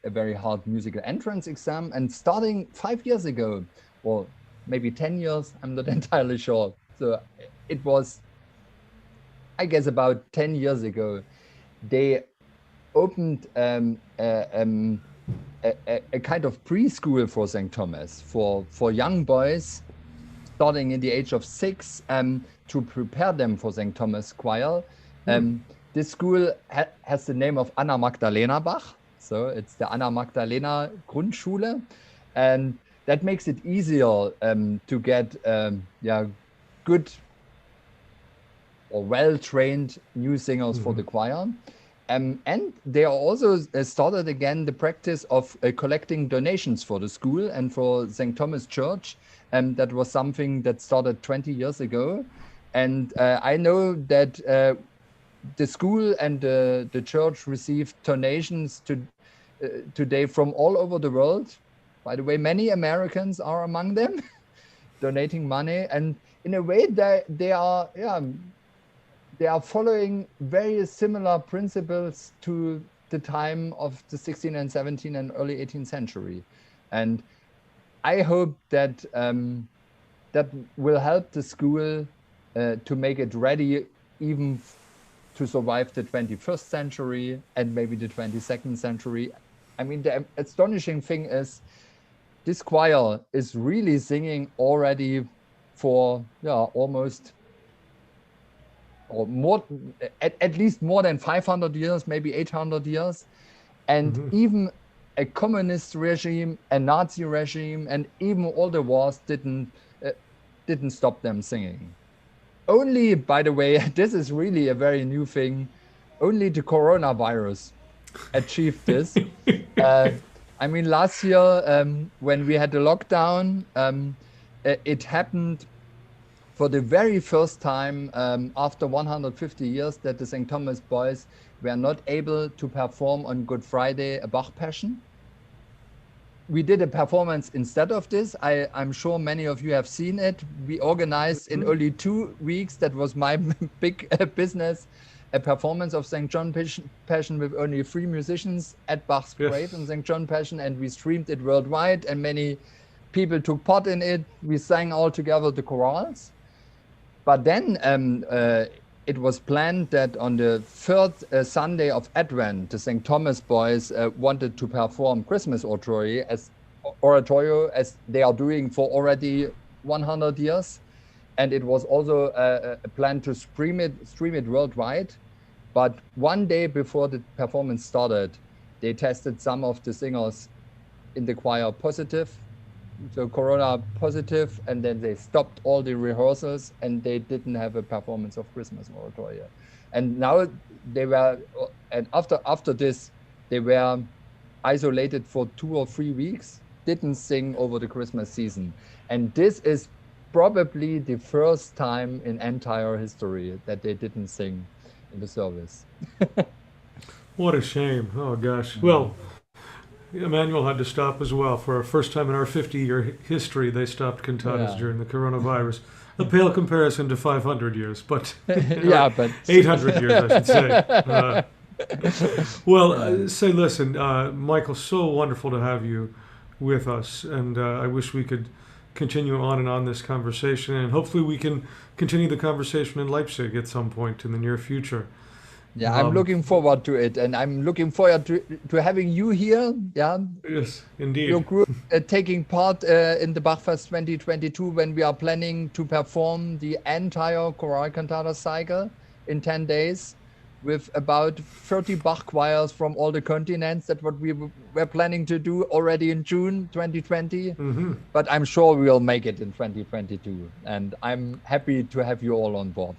a very hard musical entrance exam. And starting 5 years ago, or maybe 10 years, I'm not entirely sure. So it was, I guess, about 10 years ago, they opened a kind of preschool for St. Thomas for young boys starting in the age of 6 to prepare them for St. Thomas choir. This school has the name of Anna Magdalena Bach. So it's the Anna Magdalena Grundschule. And that makes it easier to get good or well-trained new singers for the choir. And they are also started again the practice of collecting donations for the school and for St. Thomas Church. That was something that started 20 years ago. And I know that the school and the church received donations today from all over the world. By the way, many Americans are among them donating money. And in a way, they are following very similar principles to the time of the 16th and 17th and early 18th century. And I hope that that will help the school to make it ready even to survive the 21st century and maybe the 22nd century. I mean, the astonishing thing is this choir is really singing already for almost or more, at least more than 500 years, maybe 800 years. And even a communist regime, a Nazi regime, and even all the wars didn't stop them singing. Only, by the way, this is really a very new thing, only the coronavirus achieved this. I mean, last year, when we had the lockdown, it happened for the very first time after 150 years that the St. Thomas boys were not able to perform on Good Friday a Bach Passion. We did a performance instead of this. I'm sure many of you have seen it. We organized in only 2 weeks, that was my big business, a performance of St. John Passion with only 3 musicians at Bach's grave in St. John Passion, and we streamed it worldwide, and many people took part in it. We sang all together the chorales. But then it was planned that on the 3rd Sunday of Advent, the St. Thomas boys wanted to perform Christmas oratorio as they are doing for already 100 years. And it was also a plan to stream it worldwide. But one day before the performance started, they tested some of the singers in the choir positive, so corona positive, and then they stopped all the rehearsals and they didn't have a performance of Christmas oratorio. And now they were, and after this, they were isolated for 2 or 3 weeks, didn't sing over the Christmas season. And this is probably the first time in entire history that they didn't sing in the service. What a shame. Oh gosh. Well, Emmanuel had to stop as well. For our first time in our 50-year history, they stopped cantatas during the coronavirus. A pale comparison to 500 years, but but 800 years, I should say. Say, listen, Michael, so wonderful to have you with us, and I wish we could continue on and on this conversation, and hopefully we can continue the conversation in Leipzig at some point in the near future. Yeah, I'm looking forward to it, and I'm looking forward to having you here. Yeah. Yes, indeed. Your group taking part in the BachFest 2022 when we are planning to perform the entire choral cantata cycle in 10 days with about 30 Bach choirs from all the continents. That's what we were planning to do already in June 2020. But I'm sure we'll make it in 2022, and I'm happy to have you all on board.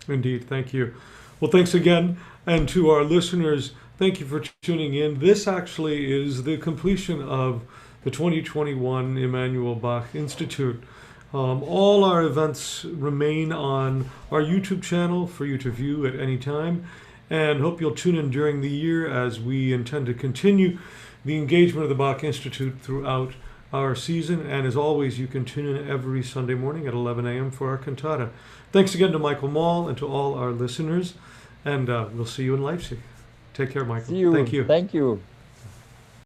Indeed, thank you. Well, thanks again. And to our listeners, thank you for tuning in. This actually is the completion of the 2021 Emmanuel Bach Institute. All our events remain on our YouTube channel for you to view at any time. And hope you'll tune in during the year as we intend to continue the engagement of the Bach Institute throughout our season. And as always, you can tune in every Sunday morning at 11 a.m. for our cantata. Thanks again to Michael Maul and to all our listeners. And we'll see you in Leipzig. Take care, Michael. See you. Thank you. Thank you.